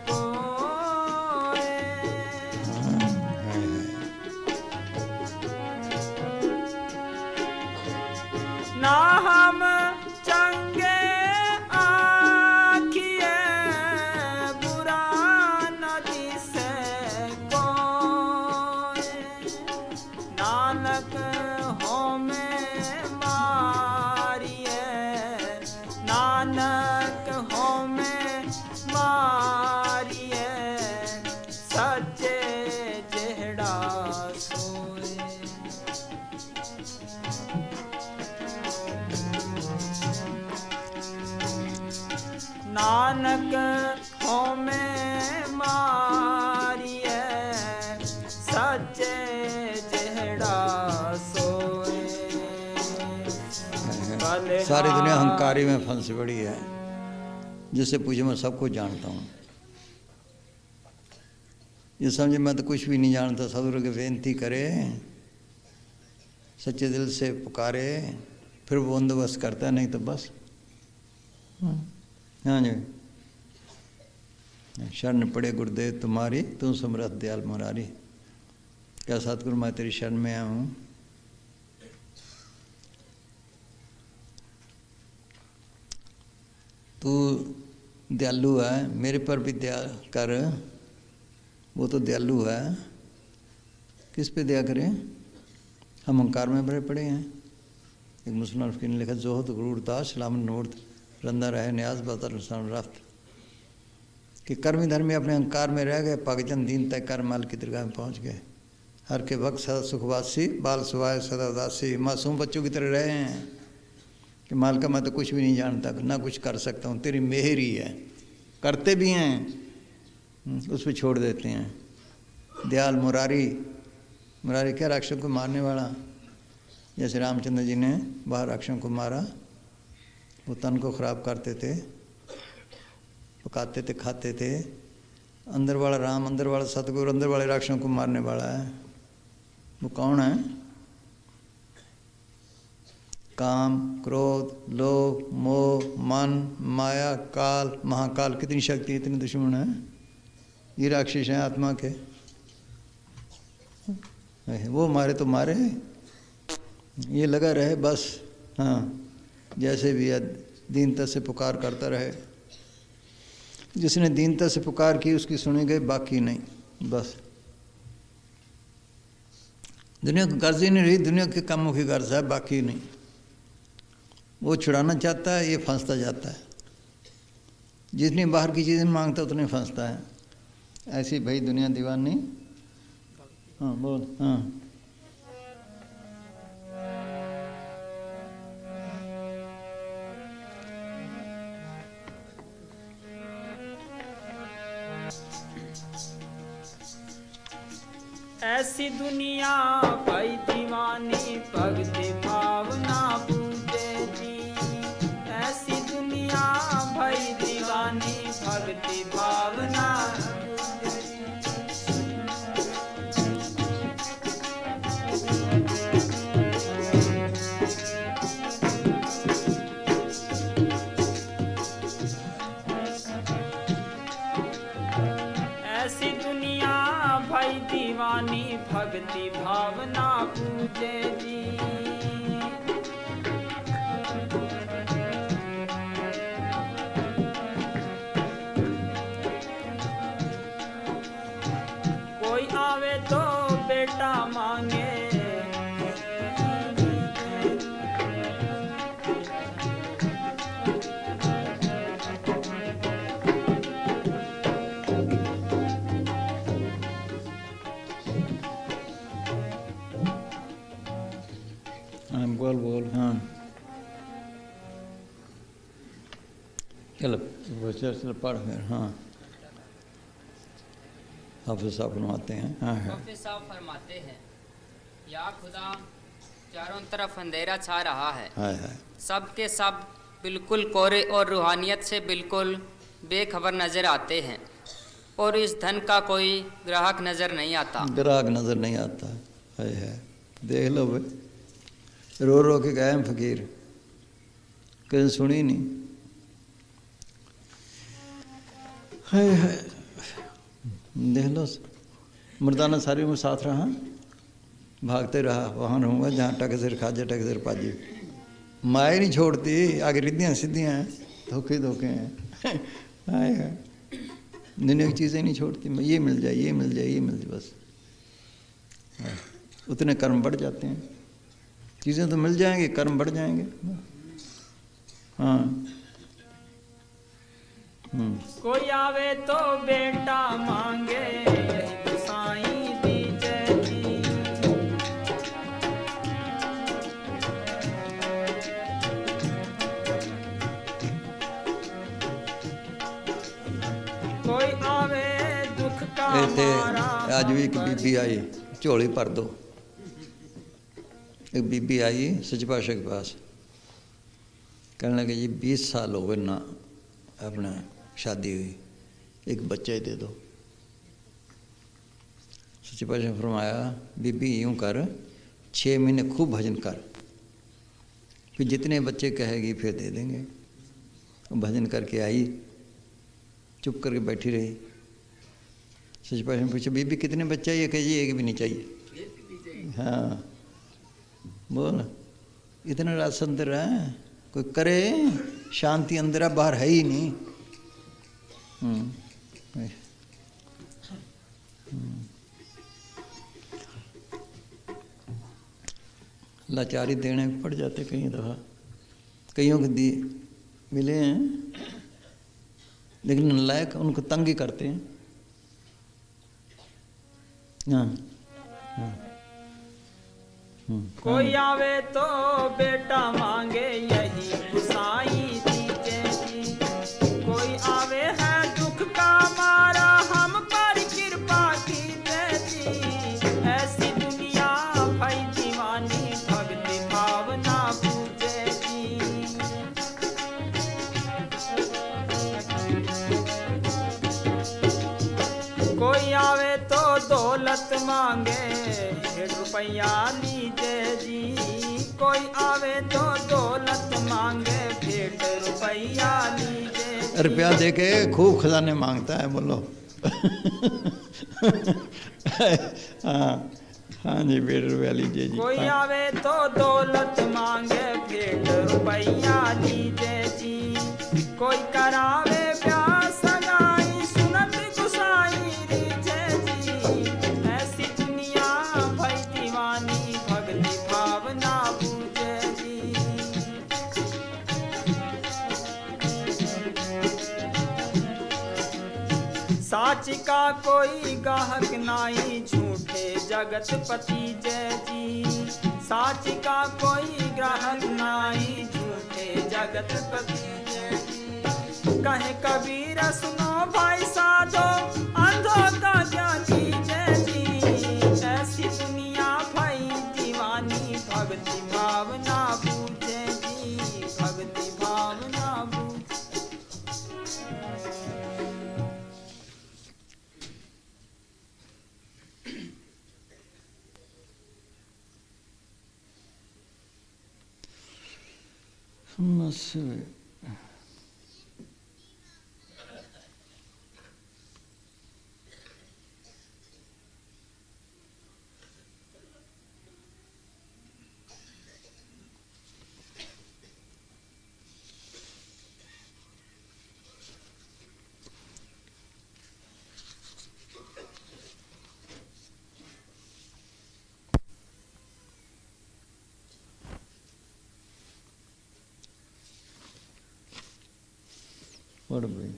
कोई। ना हम चंगे आखिए बुरा न दिसे कोई। नानक हो में मारिए नानक हो में मारिए सच्चे जेहड़ा सोए। नानक हो में मारिए सच्चे जेहड़ा सोए। सारी दुनिया अहंकारी में फंसी पड़ी है, जिससे पूछे मैं सब कुछ जानता हूँ। ये समझे मैं तो कुछ भी नहीं जानता, सदगुरु की बेनती करे, सच्चे दिल से पुकारे, फिर वो बंदोबस्त करता है, नहीं तो बस। हाँ जी, शरण पड़े गुरुदेव तुम्हारी, तू समरथ दयाल मुरारी। क्या सतगुरु मैं तेरी शरण में आया हूँ। तू दयालु है, मेरे पर भी दया कर। वो तो दयालु है, किस पे दया करें। हम अहंकार में भरे पड़े हैं। एक मुसलमान फकीर ने लिखा, जोहत गुरूरदास सलाम नोट रंदा रहे न्याज बदल रफ्त। कि कर्मी धर्मी अपने अहंकार में रह गए, पागजन दीन तय कर माल की दरगाह में पहुँच गए। हर के वक्त सदा सुखवासी, बाल सुवाय सदा उदासी। मासूम बच्चों की तरह रहे हैं कि माल का मैं तो कुछ भी नहीं जानता, ना कुछ कर सकता हूँ, तेरी मेहर ही है। करते भी हैं, उस पर छोड़ देते हैं। दयाल मुरारी, मुरारी क्या राक्षसों को मारने वाला। जैसे रामचंद्र जी ने बाहर राक्षसों को मारा, वो तन को खराब करते थे, पकाते थे, खाते थे। अंदर वाला राम, अंदर वाला सतगुरु, अंदर वाले राक्षसों को मारने वाला है। वो कौन है? काम, क्रोध, लोभ, मोह, मन, माया, काल, महाकाल। कितनी शक्ति, इतने दुश्मन है। ये राक्षस हैं आत्मा के। वो मारे तो मारे, ये लगा रहे बस। हाँ, जैसे भी है दीनता से पुकार करता रहे। जिसने दीनता से पुकार की उसकी सुनी गई, बाकी नहीं। बस दुनिया की गर्ज ही नहीं रही, दुनिया के कामों की गर्ज है, बाकी नहीं। वो छुड़ाना चाहता है, ये फंसता जाता है। जितनी बाहर की चीज़ें मांगता है उतनी फंसता है। ऐसी भाई दुनिया दीवानी। हाँ बोल। हाँ ऐसी दुनिया भाई दीवानी, भक्ति भावना पूजे जी। ऐसी दुनिया भाई दीवानी, भक्ति भावना दीवानी, भक्ति भावना पूजे जी। कोई आवे तो बेटा मांगे, बोल बोल। हाँ चलो चल पढ़ फिर। हाँ हाफिज साहब फरमाते हैं। हाँ है हाफिज साहब फरमाते हैं, या खुदा चारों तरफ अंधेरा छा रहा है, सब के सब बिल्कुल कोरे और रूहानियत से बिल्कुल बेखबर नज़र आते हैं, और इस धन का कोई ग्राहक नज़र नहीं आता। ग्राहक नज़र नहीं आता है। देख लो भाई, रो रो के गए फकीर, कहीं सुनी नहीं। हाय हाय, देख लो मर्दाना सारी में साथ रहा, भागते रहा, वहाँ रहूँगा जहाँ टक सिर खाजे टक सिर पाजी। माए नहीं छोड़ती, आगे रिद्धियाँ सीधियाँ हैं, धोखे धोखे हैं। हाय हाय, दुनिया की चीज़ें नहीं छोड़ती, ये मिल जाए ये मिल जाए ये मिल जाए, बस उतने कर्म बढ़ जाते हैं। चीज़ें तो मिल जाएंगी, कर्म बढ़ जाएंगे। हाँ। कोई आवे तो बेटा मांगे, यही गुसाई दीजे जी। कोई आवे दुख का मारा। आज भी एक बीबी आई, झोली भर दो। एक बीबी आई सच्चे पातशाह के पास, कहने लगे जी 20 साल हो गए ना अपना शादी हुई, एक बच्चा ही दे दो। सच्चे पातशाह ने फरमाया बीबी यूँ कर, 6 महीने खूब भजन कर, फिर जितने बच्चे कहेगी फिर दे देंगे। भजन करके आई, चुप करके बैठी रही। सच्चे पातशाह ने पूछा बीबी कितने बच्चे चाहिए? कहे जी एक भी नहीं चाहिए। हाँ बोल, इतना रात अंदर है, कोई करे शांति अंदर, बाहर है ही नहीं। लाचारी देने पड़ जाते कई दफ़ा, कईयों को दिए मिले हैं, लेकिन नालायक उनको तंग ही करते हैं। हाँ हाँ। कोई आवे तो बेटा मांगे, यही गुसाई दीजे जी। कोई आवे है दुख का मारा, हम पर कृपा कीजिए जी। ऐसी दुनिया भई दीवानी, भक्ति भावना पूजे जी। कोई आवे तो दौलत मांगे, 1 रुपया लीजिए जी। कोई आवे तो दौलत मांगे, 1 रुपया लीजिए। रुपया दे के खूब खजाने मांगता है, बोलो। हाँ हाँ जी, 1 रुपया लीजिए जी। कोई आवे तो दौलत मांगे, 1 रुपया लीजिए जी। कोई करावे ब्याह सगाई, सुनत गुसाई रीजे जी। ऐसी दुनिया भई दीवानी, भक्ति भावना पूजे जी। साच का कोई गाहक नाई, झूठे जगत पति जय जी। साच का कोई ग्राहक नाई, झूठे जगत पति जय जी। कहे कबीर सुनो भाई साधो, अंधों का क्या कीजिए जी। ऐसी दुनिया भई दीवानी, भक्ति भावना पूजे जी। भक्ति भावना पूजे। और भाई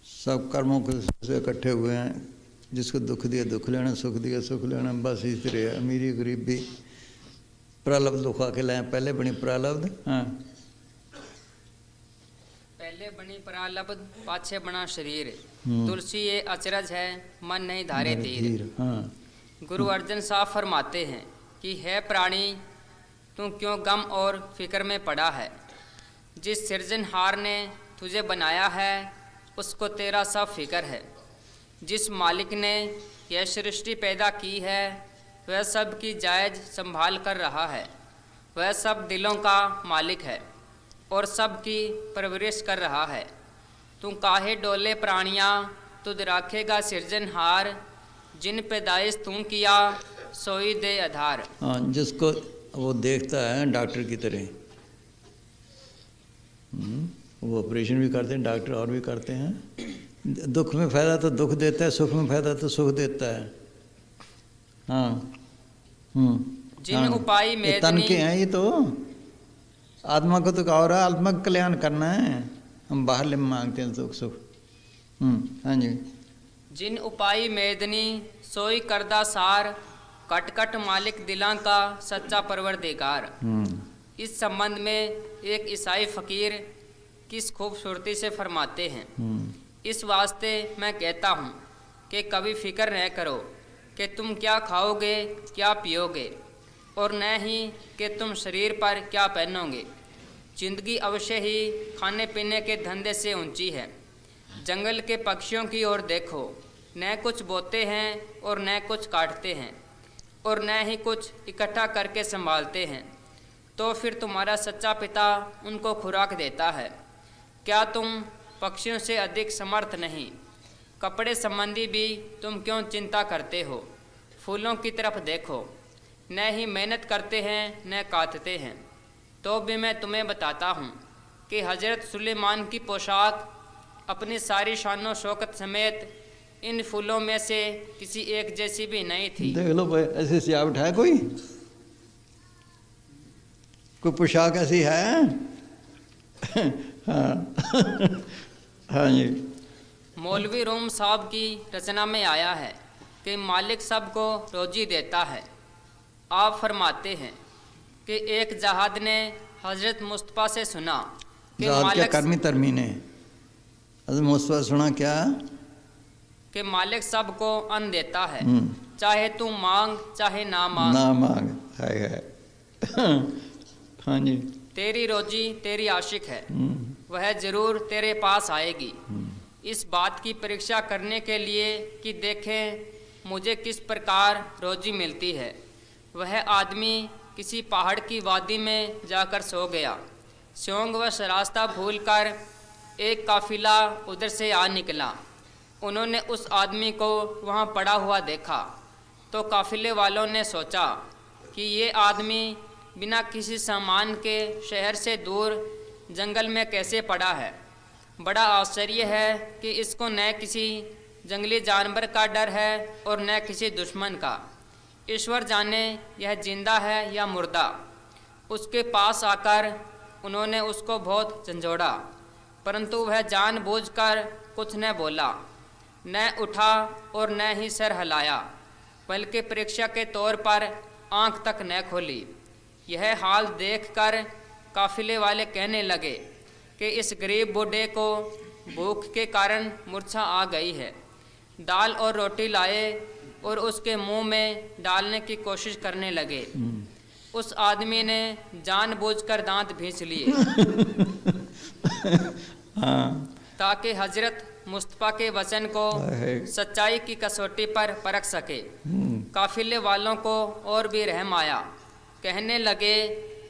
सब कर्मों के से इकट्ठे हुए हैं, जिसको दुख दिया दुख लेना, सुख दिया सुख लेना, बस इस तरह अमीरी गरीबी प्रालब्ध दुखा के लाए। पहले बनी प्रालब्ध, हाँ पहले बनी प्रालब्ध, पाछे बना शरीर। तुलसी ये अचरज है, मन नहीं धारे तीर। हाँ। गुरु अर्जन साहब फरमाते हैं कि है प्राणी तू क्यों गम और फिक्र में पड़ा है। जिस सृजनहार ने तुझे बनाया है, उसको तेरा सब फिक्र है। जिस मालिक ने यह सृष्टि पैदा की है वह सब की जायज संभाल कर रहा है। वह सब दिलों का मालिक है और सब की परवरिश कर रहा है। तू काहे डोले प्राणियाँ तुझ राखेगा सिरजनहार, जिन पैदाइश तू किया सोई दे आधार। हाँ, जिसको वो देखता है डॉक्टर की तरह, वो ऑपरेशन भी करते हैं डॉक्टर और भी करते हैं। दुख में फ़ायदा तो दुख देता है, सुख में फ़ायदा तो सुख देता है। हाँ जिन उपाय ये तन के हैं, ये तो आत्मा को तो कहो रहा आत्मा का कल्याण करना है, हम बाहर ले मांगते हैं दुख सुख। हाँ जी। जिन उपाय मेदनी सोई करदा सार, कट कट मालिक दिलां का सच्चा परवरदिगार। इस संबंध में एक ईसाई फकीर किस खूबसूरती से फरमाते हैं, इस वास्ते मैं कहता हूँ कि कभी फिक्र न करो कि तुम क्या खाओगे क्या पियोगे, और न ही कि तुम शरीर पर क्या पहनोगे। जिंदगी अवश्य ही खाने पीने के धंधे से ऊंची है। जंगल के पक्षियों की ओर देखो, न कुछ बोते हैं और न कुछ काटते हैं और न ही कुछ इकट्ठा करके संभालते हैं, तो फिर तुम्हारा सच्चा पिता उनको खुराक देता है। क्या तुम पक्षियों से अधिक समर्थ नहीं? कपड़े संबंधी भी तुम क्यों चिंता करते हो? फूलों की तरफ देखो, न ही मेहनत करते हैं न काटते हैं। तो भी मैं तुम्हें बताता हूँ कि हजरत सुलेमान की पोशाक अपनी सारी शानो शौकत समेत इन फूलों में से किसी एक जैसी भी नहीं थी। देख लो भाई, ऐसे सियावट है कोई पोशाक ऐसी है? हाँ हाँ जी। मौलवी रोम साहब की रचना में आया है कि मालिक सबको रोजी देता है। आप फरमाते हैं कि एक जहाद ने हजरत मुस्तफ़ा से सुना कि मालिक कर्मी तरमी ने हजरत मुस्तफ़ा सुना क्या कि मालिक सबको अन्न देता है, चाहे तू मांग चाहे ना मांग। है हाँ जी। तेरी रोजी तेरी आशिक है, वह जरूर तेरे पास आएगी। इस बात की परीक्षा करने के लिए कि देखें मुझे किस प्रकार रोजी मिलती है, वह आदमी किसी पहाड़ की वादी में जाकर सो गया। सोंग व रास्ता भूलकर एक काफिला उधर से आ निकला। उन्होंने उस आदमी को वहाँ पड़ा हुआ देखा तो काफिले वालों ने सोचा कि ये आदमी बिना किसी सामान के शहर से दूर जंगल में कैसे पड़ा है। बड़ा आश्चर्य है कि इसको न किसी जंगली जानवर का डर है और न किसी दुश्मन का। ईश्वर जाने यह जिंदा है या मुर्दा। उसके पास आकर उन्होंने उसको बहुत झंझोड़ा, परंतु वह जानबूझकर कुछ न बोला, न उठा और न ही सर हिलाया, बल्कि परीक्षा के तौर पर आंख तक न खोली। यह हाल देखकर काफिले वाले कहने लगे कि इस गरीब बूढ़े को भूख के कारण मूर्छा आ गई है। दाल और रोटी लाए और उसके मुंह में डालने की कोशिश करने लगे। उस आदमी ने जानबूझकर दांत भींच लिए ताकि हजरत मुस्तफ़ा के वचन को सच्चाई की कसौटी पर परख सके। काफिले वालों को और भी रहम आया। कहने लगे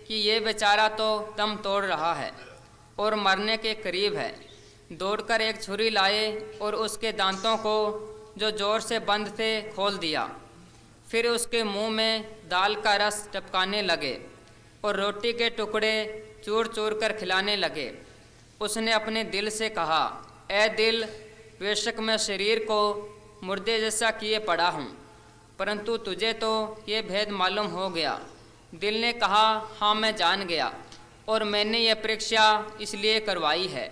कि ये बेचारा तो दम तोड़ रहा है और मरने के करीब है। दौड़कर एक छुरी लाए और उसके दांतों को जो जोर से बंद थे खोल दिया। फिर उसके मुंह में दाल का रस टपकाने लगे और रोटी के टुकड़े चूर चूर कर खिलाने लगे। उसने अपने दिल से कहा, ए दिल, बेशक मैं शरीर को मुर्दे जैसा किए पड़ा हूँ, परंतु तुझे तो ये भेद मालूम हो गया। दिल ने कहा, हाँ मैं जान गया, और मैंने यह परीक्षा इसलिए करवाई है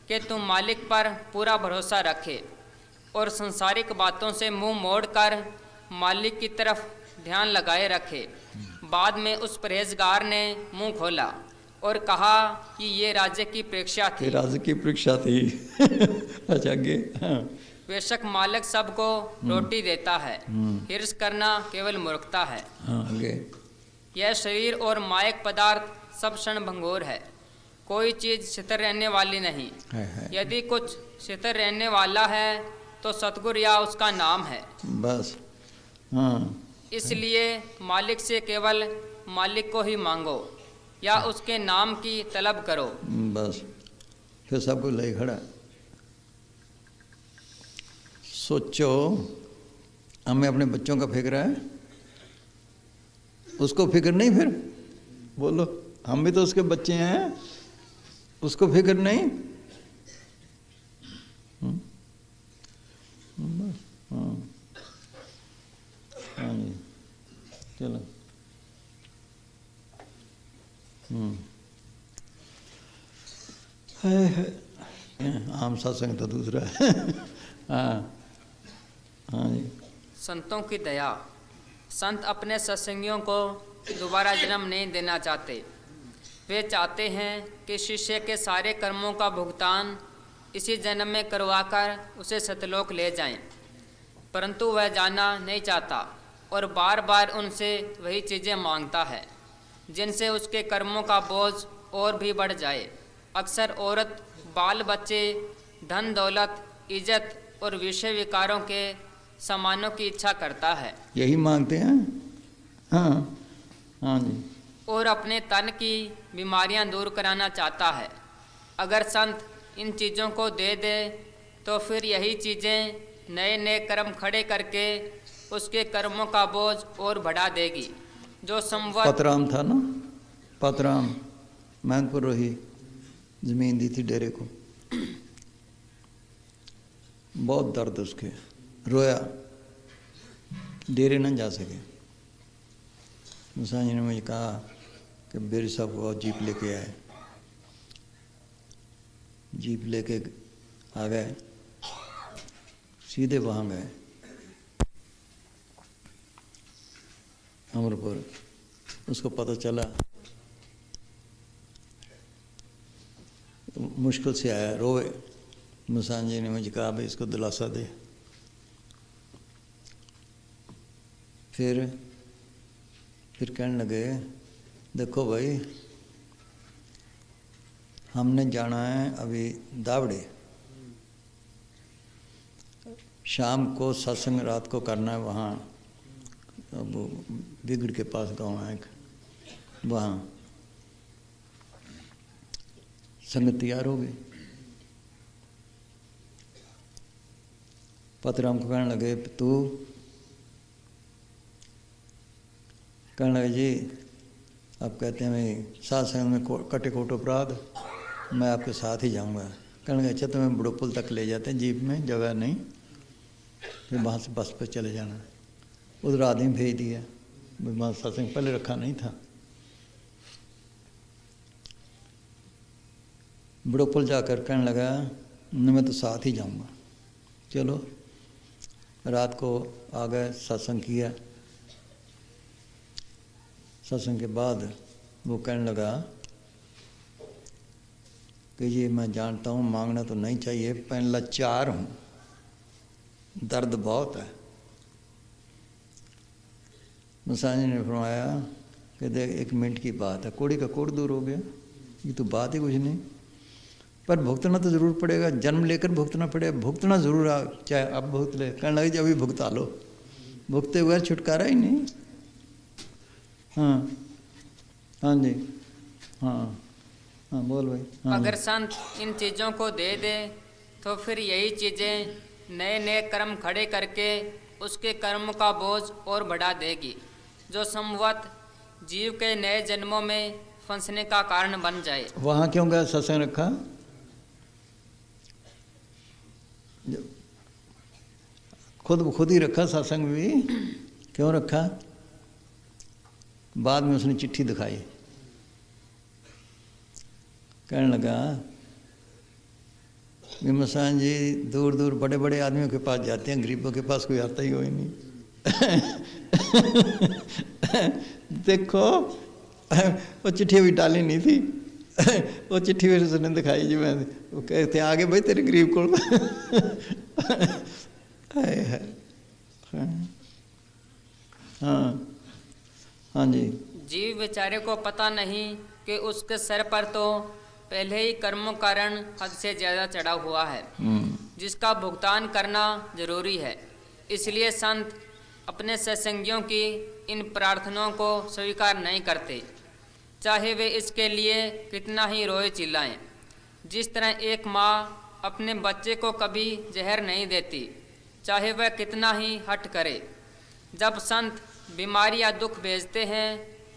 कि तुम मालिक पर पूरा भरोसा रखे और संसारिक बातों से मुंह मोड़कर मालिक की तरफ ध्यान लगाए रखे। बाद में उस परहेजगार ने मुंह खोला और कहा कि ये राज्य की परीक्षा थी। राज्य की परीक्षा थी। अच्छा आगे। बेशक मालिक सबको रोटी देता है, हिर्स करना केवल मूर्खता है। आगे। यह शरीर और मायक पदार्थ सब क्षण भंगुर है, कोई चीज़ स्थिर रहने वाली नहीं। यदि कुछ स्थिर रहने वाला है तो सतगुरु या उसका नाम है। बस। हाँ, इसलिए मालिक से केवल मालिक को ही मांगो या उसके नाम की तलब करो। बस फिर सब कुछ ले खड़ा। सोचो, हमें अपने बच्चों का फिक्र है, उसको फिक्र नहीं? फिर बोलो, हम भी तो उसके बच्चे हैं, उसको फिक्र नहीं? हाँ हाँ जी, चलो। आम सत्संग तो दूसरा है। हाँ हाँ जी। संतों की दया। संत अपने सत्संगियों को दोबारा जन्म नहीं देना चाहते। वे चाहते हैं कि शिष्य के सारे कर्मों का भुगतान इसी जन्म में करवाकर उसे सतलोक ले जाएं, परंतु वह जाना नहीं चाहता और बार बार उनसे वही चीज़ें मांगता है जिनसे उसके कर्मों का बोझ और भी बढ़ जाए। अक्सर औरत, बाल बच्चे, धन दौलत, इज्जत और विषय विकारों के सामानों की इच्छा करता है। यही मांगते हैं। हाँ हाँ जी। और अपने तन की बीमारियां दूर कराना चाहता है। अगर संत इन चीज़ों को दे दे तो फिर यही चीज़ें नए नए कर्म खड़े करके उसके कर्मों का बोझ और बढ़ा देगी। जो संवत पतराम था ना, पतराम मैनपुर रही जमीन दी थी डेरे को, बहुत दर्द उसके, रोया, डेरे न जा सके। मुसा जी ने मुझे कहा कि बेरी साहब को जीप लेके आए। जीप लेके आ गए, सीधे वहाँ गए अमरपुर। उसको पता चला, मुश्किल से आया, रोए। मुसान जी ने मुझे कहा भाई इसको दिलासा दे। फिर कहने लगे, देखो भाई हमने जाना है अभी दावड़े, शाम को सत्संग रात को करना है वहाँ, अब बिगड़ के पास गाँव है एक, वहाँ संगत तैयार हो गई। पतराम को कहने लगे, तू कहने लगे जी आप कहते हैं भाई सत्संग में कटे कोट अपराध, मैं आपके साथ ही जाऊंगा। कहने लगे अच्छा तुम्हें बड़ोपुल तक ले जाते हैं जीप में, जगह नहीं, फिर वहाँ से बस पर चले जाना। उधर आदमी भेज दिया, वहाँ सत्संग पहले रखा नहीं था। बड़ोपुल जाकर कहने लगा मैं तो साथ ही जाऊंगा। चलो रात को आ गए, सत्संग किया। सत्संग के बाद वो कहने लगा कि ये मैं जानता हूँ मांगना तो नहीं चाहिए, पर लाचार हूँ, दर्द बहुत है। मुसानी ने फरमाया कि देख 1 मिनट की बात है, कोड़ी का कोड़ दूर हो गया, ये तो बात ही कुछ नहीं, पर भुगतना तो ज़रूर पड़ेगा, जन्म लेकर भुगतना पड़ेगा, भुगतना ज़रूर, चाहे अब भुगत ले। कहने लगे जब भी भुगता लो, भुगते बगैर छुटकारा ही नहीं। हाँ हाँ जी, हाँ हाँ बोल भाई। हाँ, अगर संत इन चीज़ों को दे दे तो फिर यही चीज़ें नए नए कर्म खड़े करके उसके कर्म का बोझ और बढ़ा देगी, जो संवत जीव के नए जन्मों में फंसने का कारण बन जाए। वहाँ क्यों गया सत्संग रखा? खुद ही रखा सत्संग भी, क्यों रखा? बाद में उसने चिट्ठी दिखाई, कहने लगा विमसान जी दूर दूर बड़े बड़े आदमियों के पास जाते हैं, गरीबों के पास कोई आता ही कोई नहीं। देखो वो चिट्ठी भी डाली नहीं थी, वो चिट्ठी भी उसने दिखाई जी, मैं वो कहते आगे भाई तेरे गरीब को। हाँ हाँ जी। जीव बेचारे को पता नहीं कि उसके सर पर तो पहले ही कर्मों कारण हद से ज़्यादा चढ़ा हुआ है, जिसका भुगतान करना जरूरी है। इसलिए संत अपने सत्संगियों की इन प्रार्थनाओं को स्वीकार नहीं करते, चाहे वे इसके लिए कितना ही रोए चिल्लाएं। जिस तरह एक माँ अपने बच्चे को कभी जहर नहीं देती, चाहे वह कितना ही हट करे। जब संत बीमारी या दुख भेजते हैं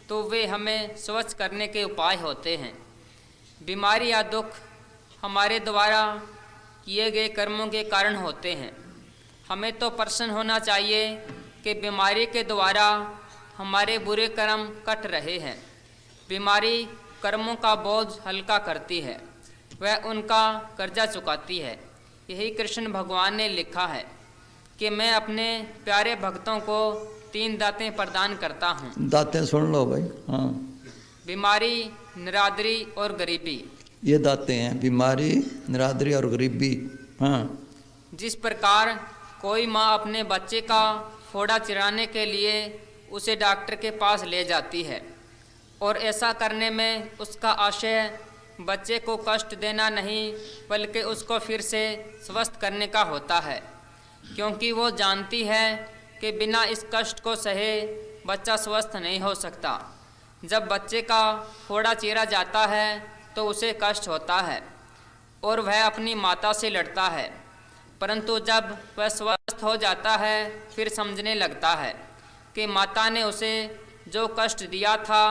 तो वे हमें स्वस्थ करने के उपाय होते हैं। बीमारी या दुख हमारे द्वारा किए गए कर्मों के कारण होते हैं। हमें तो प्रसन्न होना चाहिए कि बीमारी के द्वारा हमारे बुरे कर्म कट रहे हैं। बीमारी कर्मों का बोझ हल्का करती है, वह उनका कर्जा चुकाती है। यही कृष्ण भगवान ने लिखा है कि मैं अपने प्यारे भक्तों को 3 दातें प्रदान करता हूँ। दातें सुन लो भाई। हाँ, बीमारी, निरादरी और गरीबी। ये दातें हैं, बीमारी, निरादरी और गरीबी। हाँ, जिस प्रकार कोई माँ अपने बच्चे का फोड़ा चिराने के लिए उसे डॉक्टर के पास ले जाती है, और ऐसा करने में उसका आशय बच्चे को कष्ट देना नहीं बल्कि उसको फिर से स्वस्थ करने का होता है, क्योंकि वो जानती है कि बिना इस कष्ट को सहे बच्चा स्वस्थ नहीं हो सकता। जब बच्चे का फोड़ा चीरा जाता है तो उसे कष्ट होता है और वह अपनी माता से लड़ता है, परंतु जब वह स्वस्थ हो जाता है फिर समझने लगता है कि माता ने उसे जो कष्ट दिया था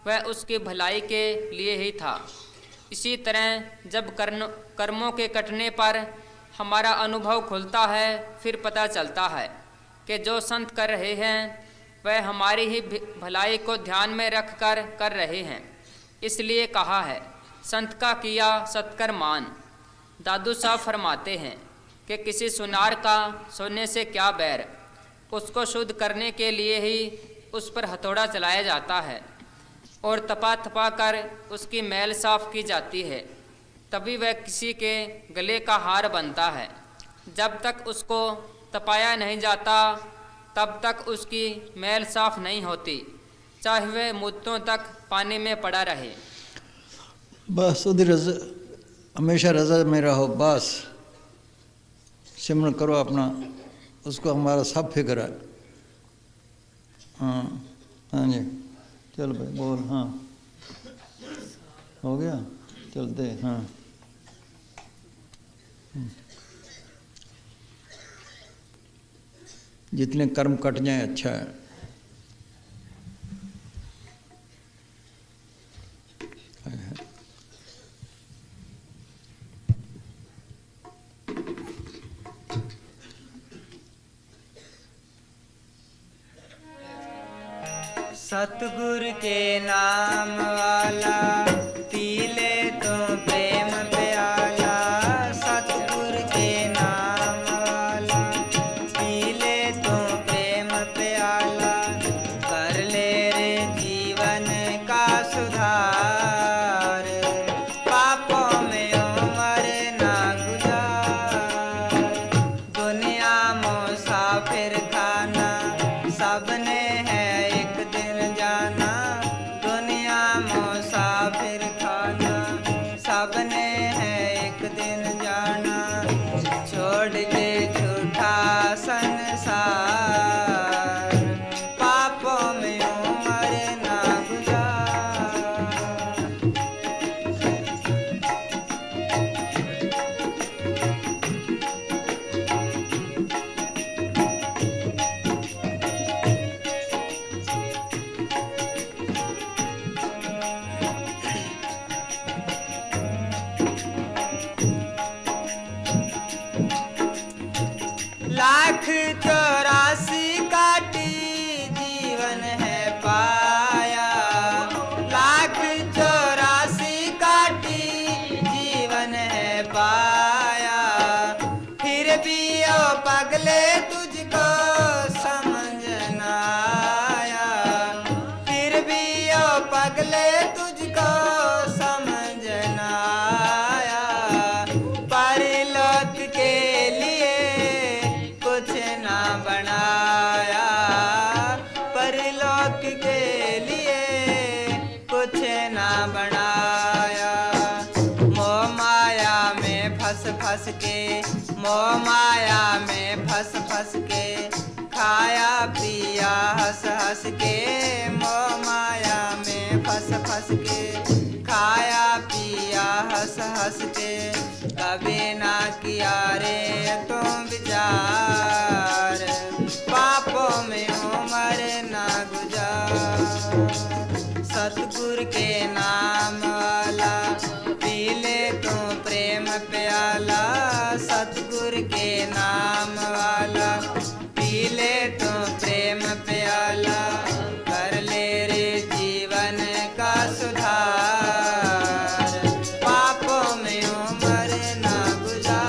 वह उसकी भलाई के लिए ही था। इसी तरह जब कर्मों के कटने पर हमारा अनुभव खुलता है, फिर पता चलता है कि जो संत कर रहे हैं वह हमारी ही भलाई को ध्यान में रख कर रहे हैं। इसलिए कहा है, संत का किया सत्कर मान। दादू साहब फरमाते हैं कि किसी सुनार का सोने से क्या बैर, उसको शुद्ध करने के लिए ही उस पर हथौड़ा चलाया जाता है और तपा तपा कर उसकी मैल साफ की जाती है, तभी वह किसी के गले का हार बनता है। जब तक उसको तपाया नहीं जाता तब तक उसकी मैल साफ नहीं होती, चाहे वह मुद्दों तक पानी में पड़ा रहे। बस उधर हमेशा रजा में रहो, बस सिमरन करो अपना, उसको हमारा सब फिक्र है। हाँ हाँ जी, चल भाई बोल। हाँ हो गया, चलते। हाँ जितने कर्म कट जाए अच्छा है। सतगुरु के नाम वाला पी ले तो प्रेम प्याला, सतगुरु के नाम वाला पी ले तो प्रेम प्याला, कर ले रे जीवन का सुधार, पापों में उम्र ना गुजार, दुनिया मुसाफिर खाना सबने है एक दिन जाना, दुनिया मुसाफिर खाना सबने है एक दिन जाना, छोड़ के झूठा संसार, पापों में उम्र ना गुजार। हंस के, मोह माया में फंस के, खाया पिया हंस हंस के, मोह माया में फंस के, खाया पिया हंस हंस के, कभी ना किया रे तुम विचार, पापों में उम्र ना गुजार। सतगुरु के नाम वाला पी ले तू प्रेम प्याला, सतगुरु के नाम वाला पी ले तू प्रेम प्याला, कर ले रे जीवन का सुधार, पापों में उम्र ना गुजार।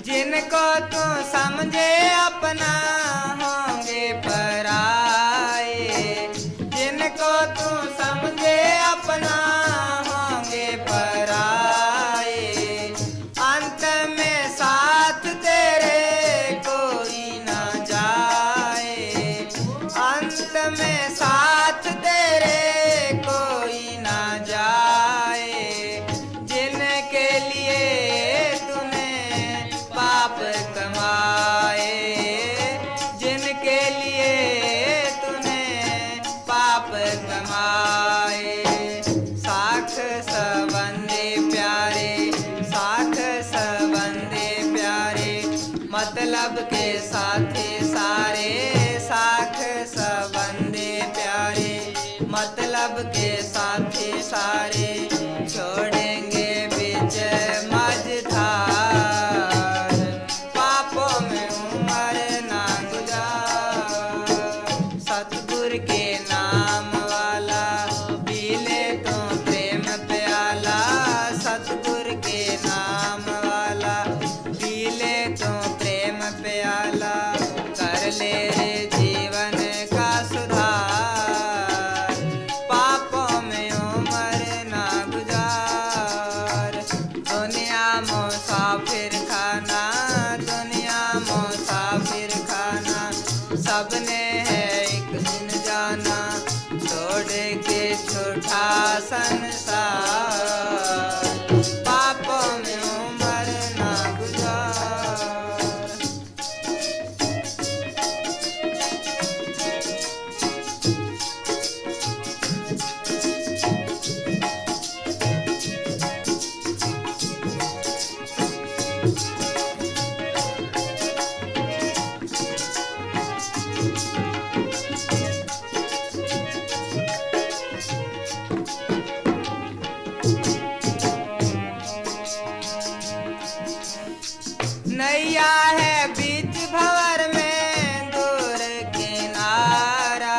जिनको तू समझे अपना होंगे पराए, जिनको तू समझे अपना होंगे पराए, अंत में साथ तेरे कोई ना जाए, अंत में साथ तेरे कोई ना जाए, जिनके लिए पाप कमाए, जिनके लिए तूने पाप कमाए, साख संबंधी प्यारे, साख संबंधी प्यारे, मतलब के साथी सारे, साख संबंधी प्यारे, मतलब के साथी सारे, छोड़ेंगे बीच मझधार, सतगुरु के नाम वाला पी ले तो प्रेम प्याला, सतगुरु के नाम वाला पी ले तो प्रेम प्याला, कर ले रे जीवन का सुधार, पापों में उम्र ना गुजार। दुनिया मुसाफिर खाना, दुनिया मुसाफिर खाना, सबने है एक दिन जाना, छोड़ के छूटा संसार, पापों में उम्र ना गुजार। नैया है बीच भंवर में दूर किनारा,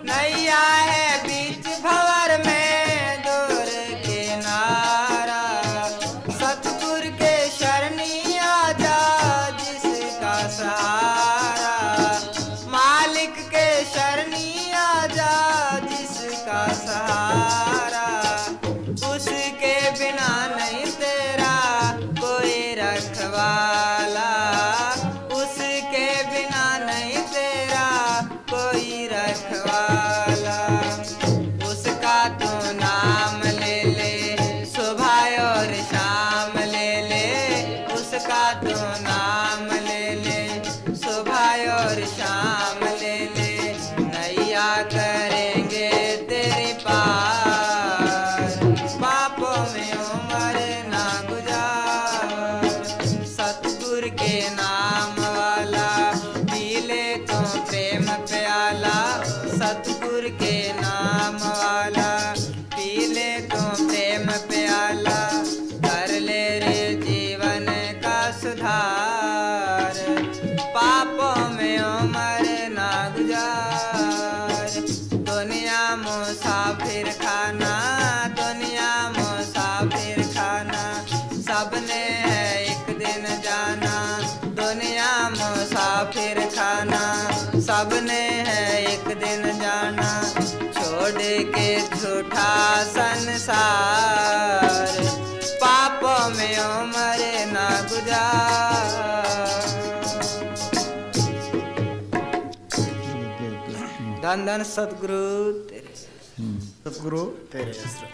नैया है बीच भंवर में दूर किनारा, सतगुरु के शरणी आजा जिसका सहारा, मालिक के शरणी आजा जिसका सहारा, उसके बिना नहीं तेरा कोई रखवाला, उसके बिना नहीं तेरा कोई रखवाला, उसका तो नाम ले ले सुबह और शाम ले ले, उसका तो नाम ले ले सुबह और शाम ले ले, नैया करेंगे तेरी पार, पापों में उम्र ना गुजार। सतगुरु के नाम वाला पी ले तो प्रेम प्याला, सतगुरु के नाम वाला पी ले तो प्रेम प्याला, कर ले रे जीवन का सुधार, पापों में उम्र ना गुजार। दुनिया मुसाफिर खाना, दुनिया मुसाफिर खाना, सबने है एक दिन जाना, दुनिया मुसाफिर खाना, सबने है एक दिन जाना, छोड़ के झूठा संसार, पापों में उम्र ना गुजार। धन धन सतगुरु तेरे, सतगुरु तेरे आश्रय।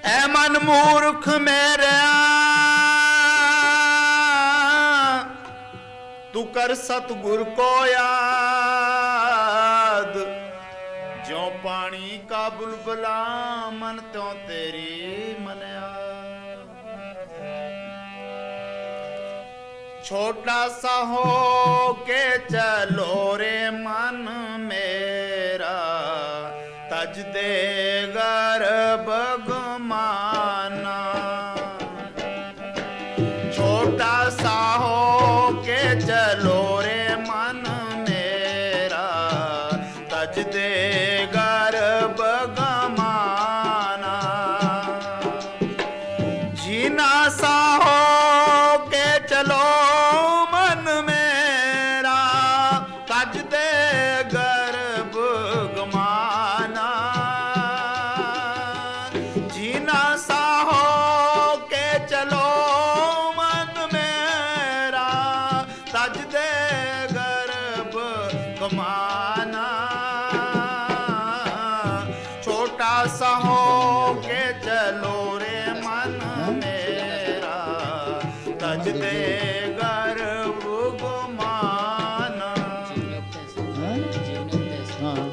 ऐ मन मूर्ख मेरे, तू कर सतगुर को याद, ज्यों पानी का बुलबुला मन त्यों तेरी मनया। छोटा सा हो के चलो रे मन मेरा, तज दे गर्भ गुमाना। छोटा सा हो के चलो रे मन मेरा, तज दे गर्भ गमाना। जीना सा हो के चलो मन मेरा, तज दे गर्भ गमाना। जीना सा हो के चलो मन मेरा, तज दे गर्भ गमाना। छोटा सा हो के चलो रे मन मेरा, तज दे गर्भ गमाना। हाँ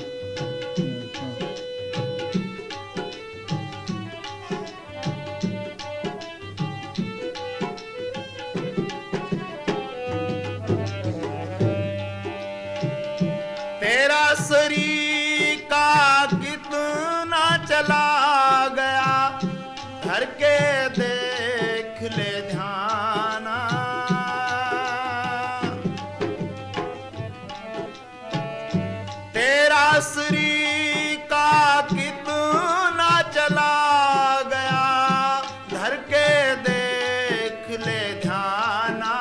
तेरा शरीर का कितना चला गया, धर के देख ले ध्याना। तेरा शरीर का कितना चला गया, धर के देख ले ध्याना।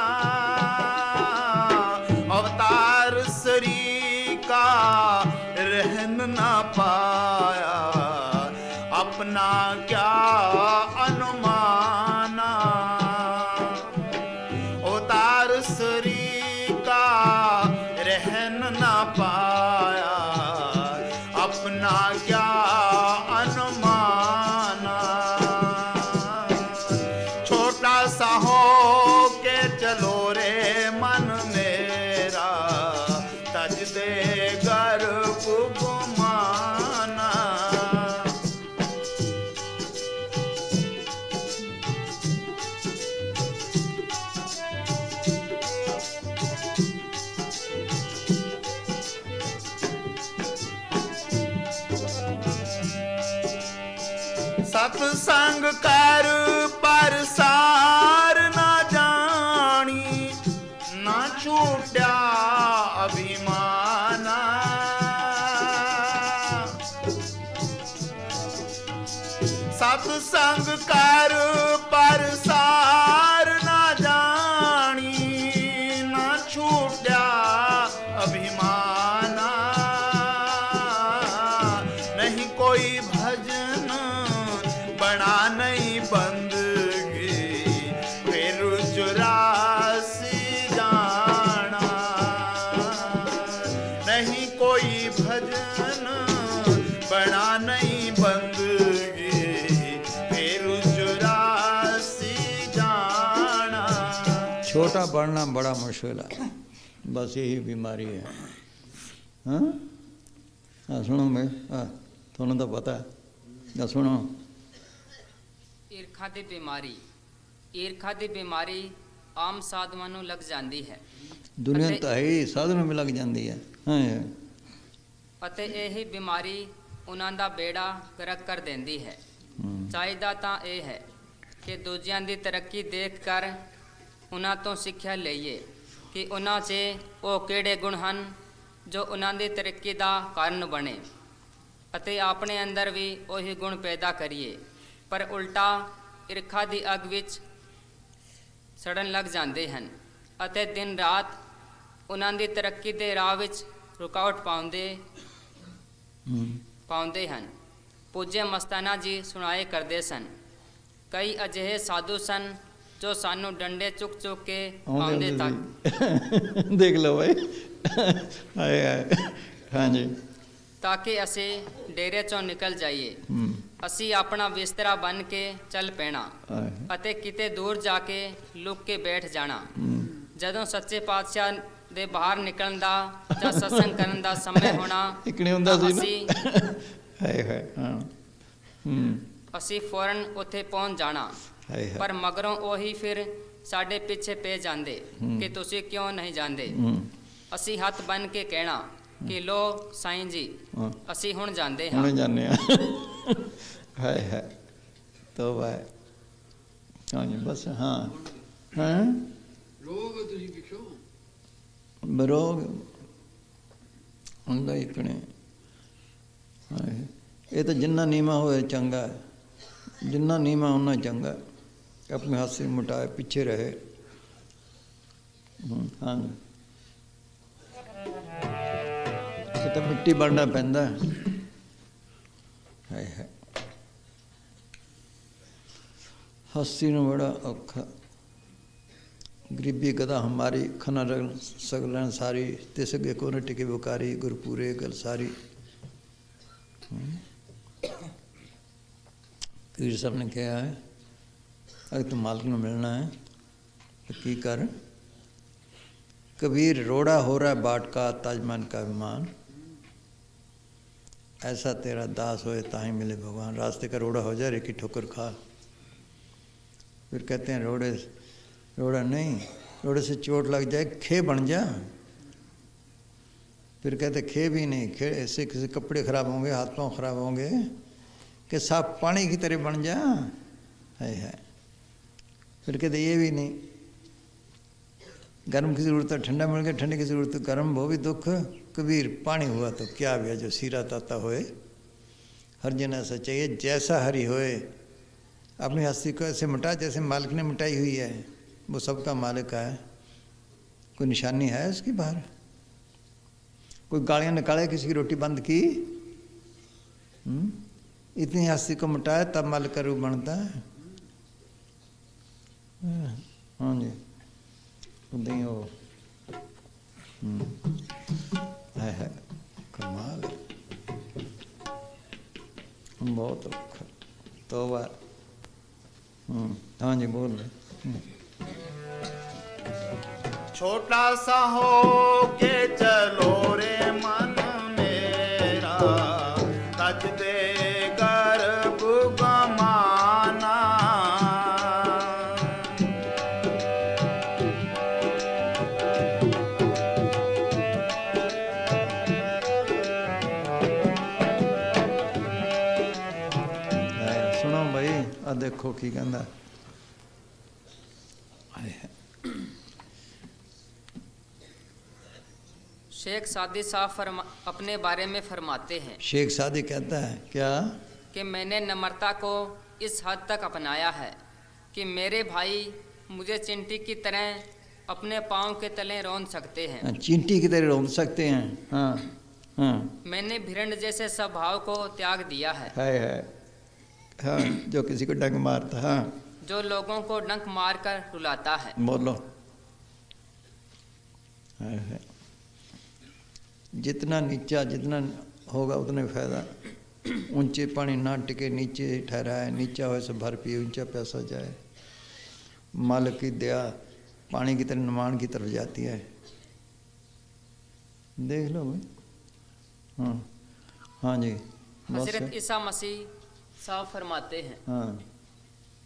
अवतार शरीर का रहन ना पाया, अपना क्या अनुमाना। अवतार शरीर का रहन ना पाया, अपना क्या अनुमाना। छोटा सा हो के चलो रे मन मेरा, तज दे गर्भ गुमाना। सत्संग कर पर सार ना जानी, ना छूटा अभिमाना। सत्संग कर पर सार ना जानी, ना छूटा अभिमाना। नहीं कोई भजन बना नहीं बंदगी, फिर चुरासी जाना। नहीं कोई भजन बना नहीं बंदगी, फिर चुरासी जाना। छोटा बढ़ना बड़ा मुश्किल है, बस यही बीमारी है। हाँ सुनो मैं, थोड़ा तो पता है, सुनो। ईर्खा ਦੀ ਬਿਮਾਰੀ, ईर्खा ਦੀ ਬਿਮਾਰੀ ਆਮ ਸਾਧੂਆਂ ਨੂੰ ਲੱਗ ਜਾਂਦੀ ਹੈ। दुनिया ਅਤੇ- तो है ही साधनों में लग जाती है। हाँ ਅਤੇ ਇਹੀ ਬਿਮਾਰੀ ਉਹਨਾਂ ਦਾ ਬੇੜਾ ਗਰਕ ਕਰ ਦਿੰਦੀ ਹੈ। ਚਾਹੀਦਾ ਤਾਂ ਇਹ ਹੈ ਕਿ ਦੂਜਿਆਂ ਦੀ ਤਰੱਕੀ ਦੇਖ ਕਰ ਉਹਨਾਂ ਤੋਂ ਸਿੱਖਿਆ ਲਈਏ ਕਿ ਉਹਨਾਂ 'ਚ ਉਹ ਕਿਹੜੇ ਗੁਣ ਹਨ ਜੋ ਉਹਨਾਂ ਦੀ ਤਰੱਕੀ ਦਾ ਕਾਰਨ ਬਣੇ ਅਤੇ ਆਪਣੇ ਅੰਦਰ ਵੀ ਉਹੀ ਗੁਣ ਪੈਦਾ ਕਰੀਏ, ਪਰ ਉਲਟਾ ਈਰਖਾ ਦੀ ਅੱਗ ਵਿੱਚ ਸੜਨ ਲੱਗ ਜਾਂਦੇ ਹਨ ਅਤੇ ਦਿਨ ਰਾਤ ਉਹਨਾਂ ਦੀ ਤਰੱਕੀ ਦੇ ਰਾਹ ਵਿੱਚ ਰੁਕਾਵਟ ਪਾਉਂਦੇ ਹਨ। ਪੂਜਯ ਮਸਤਾਨਾ ਜੀ ਸੁਣਾਏ ਕਰਦੇ ਸਨ, ਕਈ ਅਜਿਹੇ ਸਾਧੂ ਸਨ ਜੋ ਸਾਨੂੰ ਡੰਡੇ ਚੁੱਕ ਚੁੱਕ ਕੇ ਆਉਂਦੇ ਤੱਕ ਦੇਖ ਲਓ ਭਾਈ, ਹਾਏ ਹਾਏ, ਹਾਂਜੀ, ਤਾਂ ਕਿ ਅਸੀਂ ਡੇਰੇ ਚੋਂ ਨਿਕਲ ਜਾਈਏ। ਅਸੀਂ ਆਪਣਾ ਬਿਸਤਰਾ ਬੰਨ੍ਹ ਕੇ ਚੱਲ ਪੈਣਾ ਅਤੇ ਕਿਤੇ ਦੂਰ ਜਾ ਕੇ ਲੁਕ ਕੇ ਬੈਠ ਜਾਣਾ। ਜਦੋਂ ਸੱਚੇ ਪਾਤਸ਼ਾਹ ਦੇ ਬਾਹਰ ਨਿਕਲਣ ਦਾ ਜਾਂ ਸਤਸੰਗ ਕਰਨ ਦਾ ਸਮੇਂ ਹੋਣਾ, ਇਕਣੇ ਹੁੰਦਾ ਸੀ ਨਾ, ਅਸੀਂ ਹਾਏ ਹਾਏ, ਹਾਂ, ਅਸੀਂ ਫੌਰਨ ਉੱਥੇ ਪਹੁੰਚ ਜਾਣਾ। ਹਾਏ ਹਾਏ, ਪਰ ਮਗਰੋਂ ਉਹੀ ਫਿਰ ਸਾਡੇ ਪਿੱਛੇ ਪੈ ਜਾਂਦੇ ਕਿ ਤੁਸੀਂ ਕਿਉਂ ਨਹੀਂ ਜਾਂਦੇ। ਅਸੀਂ ਹੱਥ ਬੰਨ੍ਹ ਕੇ ਕਹਿਣਾ ਕਿ ਲੋ ਸਾਈਂ ਜੀ, ਅਸੀਂ ਹੁਣ ਜਾਂਦੇ ਹਾਂ। ਹੁਣ ਜਾਂਦੇ ਹਾਂ, ਹਾਏ ਹਾਏ, ਤੋਬਾ ਹੈ, ਹਾਂਜੀ, ਬਸ, ਹਾਂ, ਹਾਂ, ਲੋਗ ਤੁਸੀਂ ਪਿੱਛੋਂ ਬਰੋਗ ਹੁੰਦਾ ਇਕਣੇ। ਇਹ ਤਾਂ ਜਿੰਨਾ ਨੀਵਾਂ ਹੋਏ ਚੰਗਾ ਹੈ, ਜਿੰਨਾ ਨੀਵਾਂ ਉਹਨਾਂ ਚੰਗਾ, ਆਪਣੇ ਹੱਥ ਸੇ ਮੁਟਾਏ ਪਿੱਛੇ ਰਹੇ। ਹਾਂ, ਇਹ ਤਾਂ ਮਿੱਟੀ ਬਣਨਾ ਪੈਂਦਾ ਹੈ। ਹੱਸੀ ਨੂੰ ਬੜਾ ਔਖਾ, ਗਰੀਬੀ ਕਦਾ ਹਮਾਰੀ ਖਨਾ ਰਗਲ ਸਗਲਨ ਸਾਰੀ, ਤਿਸ ਅੱਗੇ ਕੋ ਨ ਟਿਕੇ ਬੁਕਾਰੀ, ਗੁਰਪੂਰੇ ਗਲ ਸਾਰੀ। ਕਬੀਰ ਸਾਹਿਬ ਨੇ ਕਿਹਾ ਹੈ, ਅगर ਤੂੰ ਮਾਲਕ ਨੂੰ ਮਿਲਣਾ ਹੈ ਤਾਂ ਕੀ ਕਰ। कबीर रोड़ा हो रहा बाट का ताजमान का विमान, ऐसा तेरा दास होए ताही मिले भगवान। रास्ते का रोड़ा हो जाए, रेकी ठोकर खा। फिर कहते हैं रोड़ा नहीं, रोड़े से चोट लग जाए खे बन जा। फिर कहते खे भी नहीं, खे ऐसे किसी कपड़े खराब होंगे, हाथ पाँव खराब होंगे, कि साफ पानी की तरह बन जा। है फिर कहते ये भी नहीं, गर्म की ज़रूरत है, ठंडा मिल गया, ठंडे की ज़रूरत है, गर्म वो भी दुख। कबीर पानी हुआ तो क्या हुआ, जो सीरा ताता होए। हर जन ऐसा चाहिए जैसा हरि होए। अपनी हस्ती को ऐसे मिटा जैसे मालिक ने मिटाई हुई है, वो सबका मालिक है। कोई निशानी है उसकी बाहर, कोई गालियाँ निकाले, किसी की रोटी बंद की, इतनी हस्ती को मिटाए तब मालिक का रूप बनता है। हाँ जी, नहीं हो है कमाल, बहुत औखा। तौबा। हाँ जी, बोल रहे। छोटा सा हो के चलो रे मन मेरा, तज दे गर्भ गमाना। सुनो भाई, आ देखो की कहना। शेख सादी साहब अपने बारे में फरमाते हैं, शेख सादी कहता है क्या, कि मैंने नम्रता को इस हद तक अपनाया है कि मेरे भाई मुझे चिंटी की तरह अपने पाँव के तले रौंद सकते हैं। चींटी की तरह रौंद सकते हैं। हाँ हाँ, मैंने भिरंड जैसे स्वभाव को त्याग दिया है। हाँ, जो किसी को डंक मारता, हाँ, जो लोगों को डंक मारकर रुलाता है। बोलो। है जितना नीचा जितना होगा उतना फायदा। ऊंचे पानी ना टिके नीचे ठहराए, नीचा हो से भर पिए, ऊंचा प्यासा जाए। मालिक की दया पानी की तरह निमान की तरफ जाती है। देख लो भाई। हाँ हाँ जी, हजरत ईसा मसीह साहब फरमाते हैं, हाँ,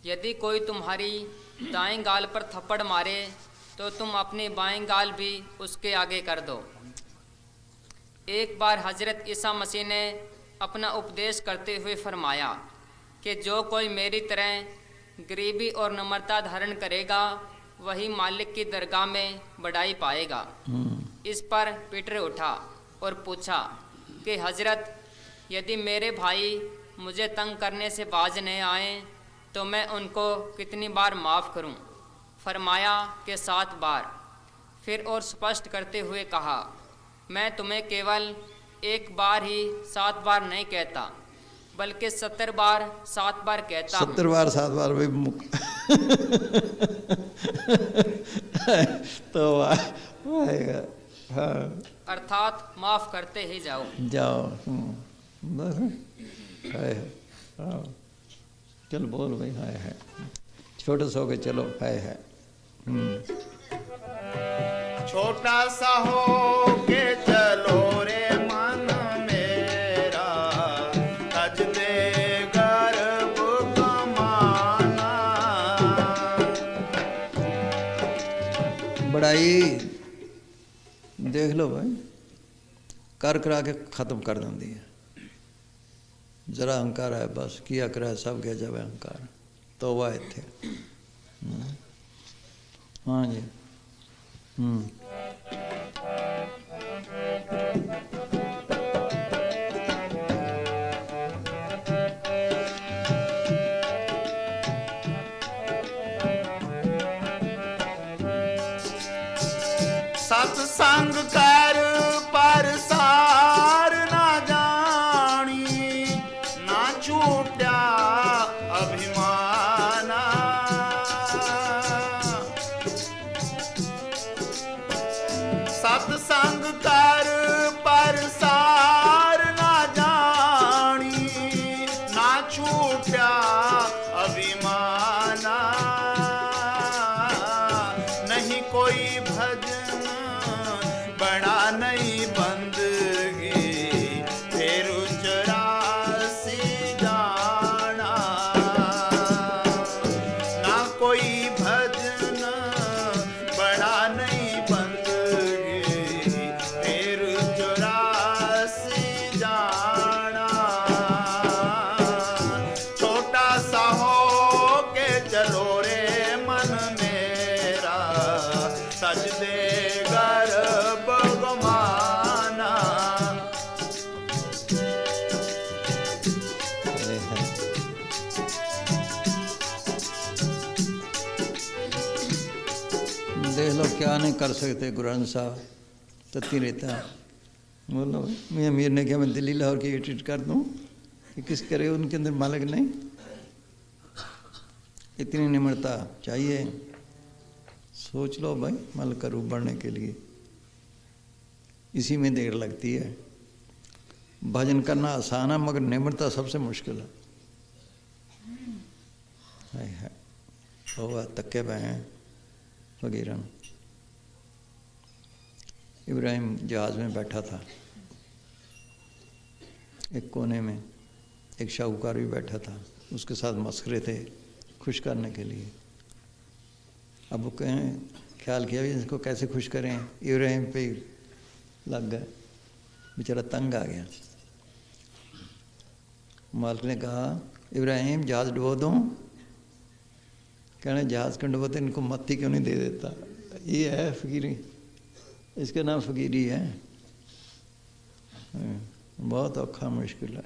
यदि कोई तुम्हारी दाएं गाल पर थप्पड़ मारे तो तुम अपनी बाएं गाल भी उसके आगे कर दो। एक बार हजरत ईसा मसीह ने अपना उपदेश करते हुए फरमाया कि जो कोई मेरी तरह गरीबी और नम्रता धारण करेगा वही मालिक की दरगाह में बढ़ाई पाएगा। इस पर पीटर उठा और पूछा कि हजरत, यदि मेरे भाई मुझे तंग करने से बाज नहीं आए तो मैं उनको कितनी बार माफ़ करूं? फरमाया कि 7 बार। फिर और स्पष्ट करते हुए कहा, मैं तुम्हें केवल एक बार ही 7 बार नहीं कहता, बल्कि 70 बार 7 बार कहता हूं। 70 बार 7 बार भी तो आएगा। हाँ, अर्थात माफ़ करते ही जाओ। जाओ। बस है। हाँ, चल बोल भाई। है छोटे सो के चलो। है छोटा सा हो के चलो रे मन मेरा, तज दे गर्भ कमाना। बड़ाई देख लो भाई, कर करा के ख़त्म कर देंदी है। जरा अहंकार है बस, किया करा सब गया जब अहंकार तो वाह थे। हाँ जी। सत्संग कर पर सार ना जानी, ना छूटा अभिमाना। सत्संग कर पर सार ना जानी, ना छूटा अभिमाना। नहीं कोई भजन बड़ा नहीं बंदगी, फिर चौरासी जाना। ना कोई भजन बड़ा नहीं बंदगी, फिर चौरासी जाना। छोटा सा हो के चलो रे मन मेरा, सज दे गर्भ गमाना। देख लो क्या नहीं कर सकते गुरु ग्रंथ साहब, तत्ती रहता। बोलो मैं अमीर ने क्या मैं दिल्ली लाहौर की एडिट कर दूँ कि किस करे, उनके अंदर मालिक नहीं। इतनी निम्रता चाहिए। सोच लो भाई, मालिक का रूप बढ़ने के लिए इसी में देर लगती है। भजन करना आसान है मगर निम्रता सबसे मुश्किल है। होगा तक्के पे हैं फकीरन। इब्राहिम जहाज़ में बैठा था, एक कोने में एक शाहूकार भी बैठा था, उसके साथ मस्करे थे खुश करने के लिए। अब वो कहें ख्याल किया भी इसको कैसे खुश करें, इब्राहिम पे लग गए, बेचारा तंग आ गया। मालिक ने कहा इब्राहिम जहाज़ डुबो दूँ? कहने जहाज़ क्यों डुबोते, इनको मत्ती क्यों नहीं दे देता। ये है फकीरी, इसका नाम फकीरी है। बहुत औखा मुश्किल है।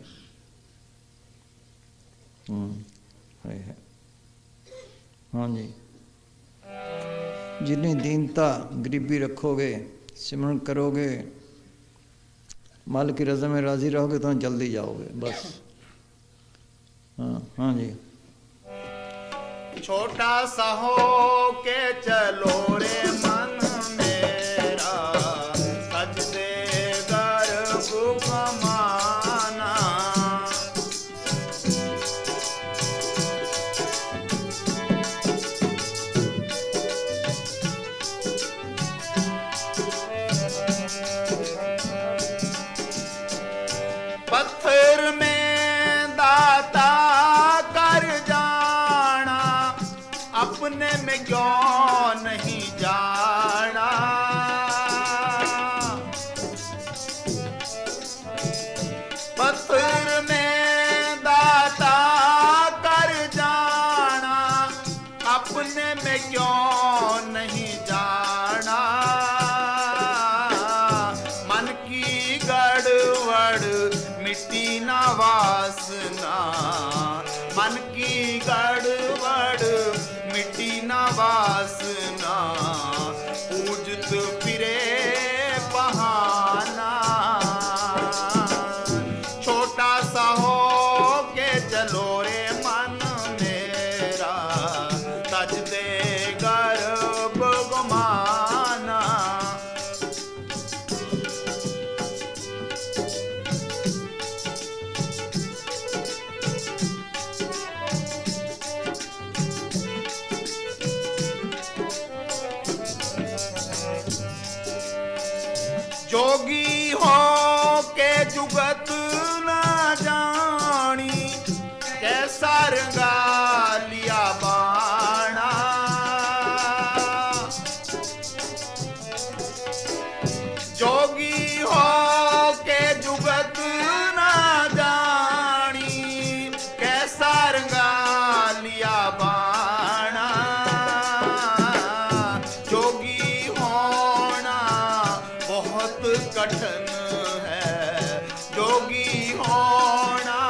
है। हाँ जी, जितनी दीनता गरीबी रखोगे, सिमरन करोगे, मालिक की रज़ा में राज़ी रहोगे तो जल्दी जाओगे बस। हाँ जी। छोटा सा हो के चलो रे मन मेरा, सज दे गर्भ कमाना। पत्थर में दाता कर जाना, अपने में क्यों नहीं जाना। पत्थर में दाता कर जाना, अपने में क्यों नहीं जाना। मन की मिट्टी ना वासना, मन की गड़बड़ मिट्टी ना वासना, पूजत फिरे बहाना। छोटा सा हो के चलो रे मन मेरा, तज दे गर्भ गुमाना। जोगी हो के जुगत न जानी, कैसा रंगा लिया बाणा। जोगी हो के जुगत न जानी, कैसा रंगा लिया बाणा। जोगी होना बहुत कठिन है, जोगी होना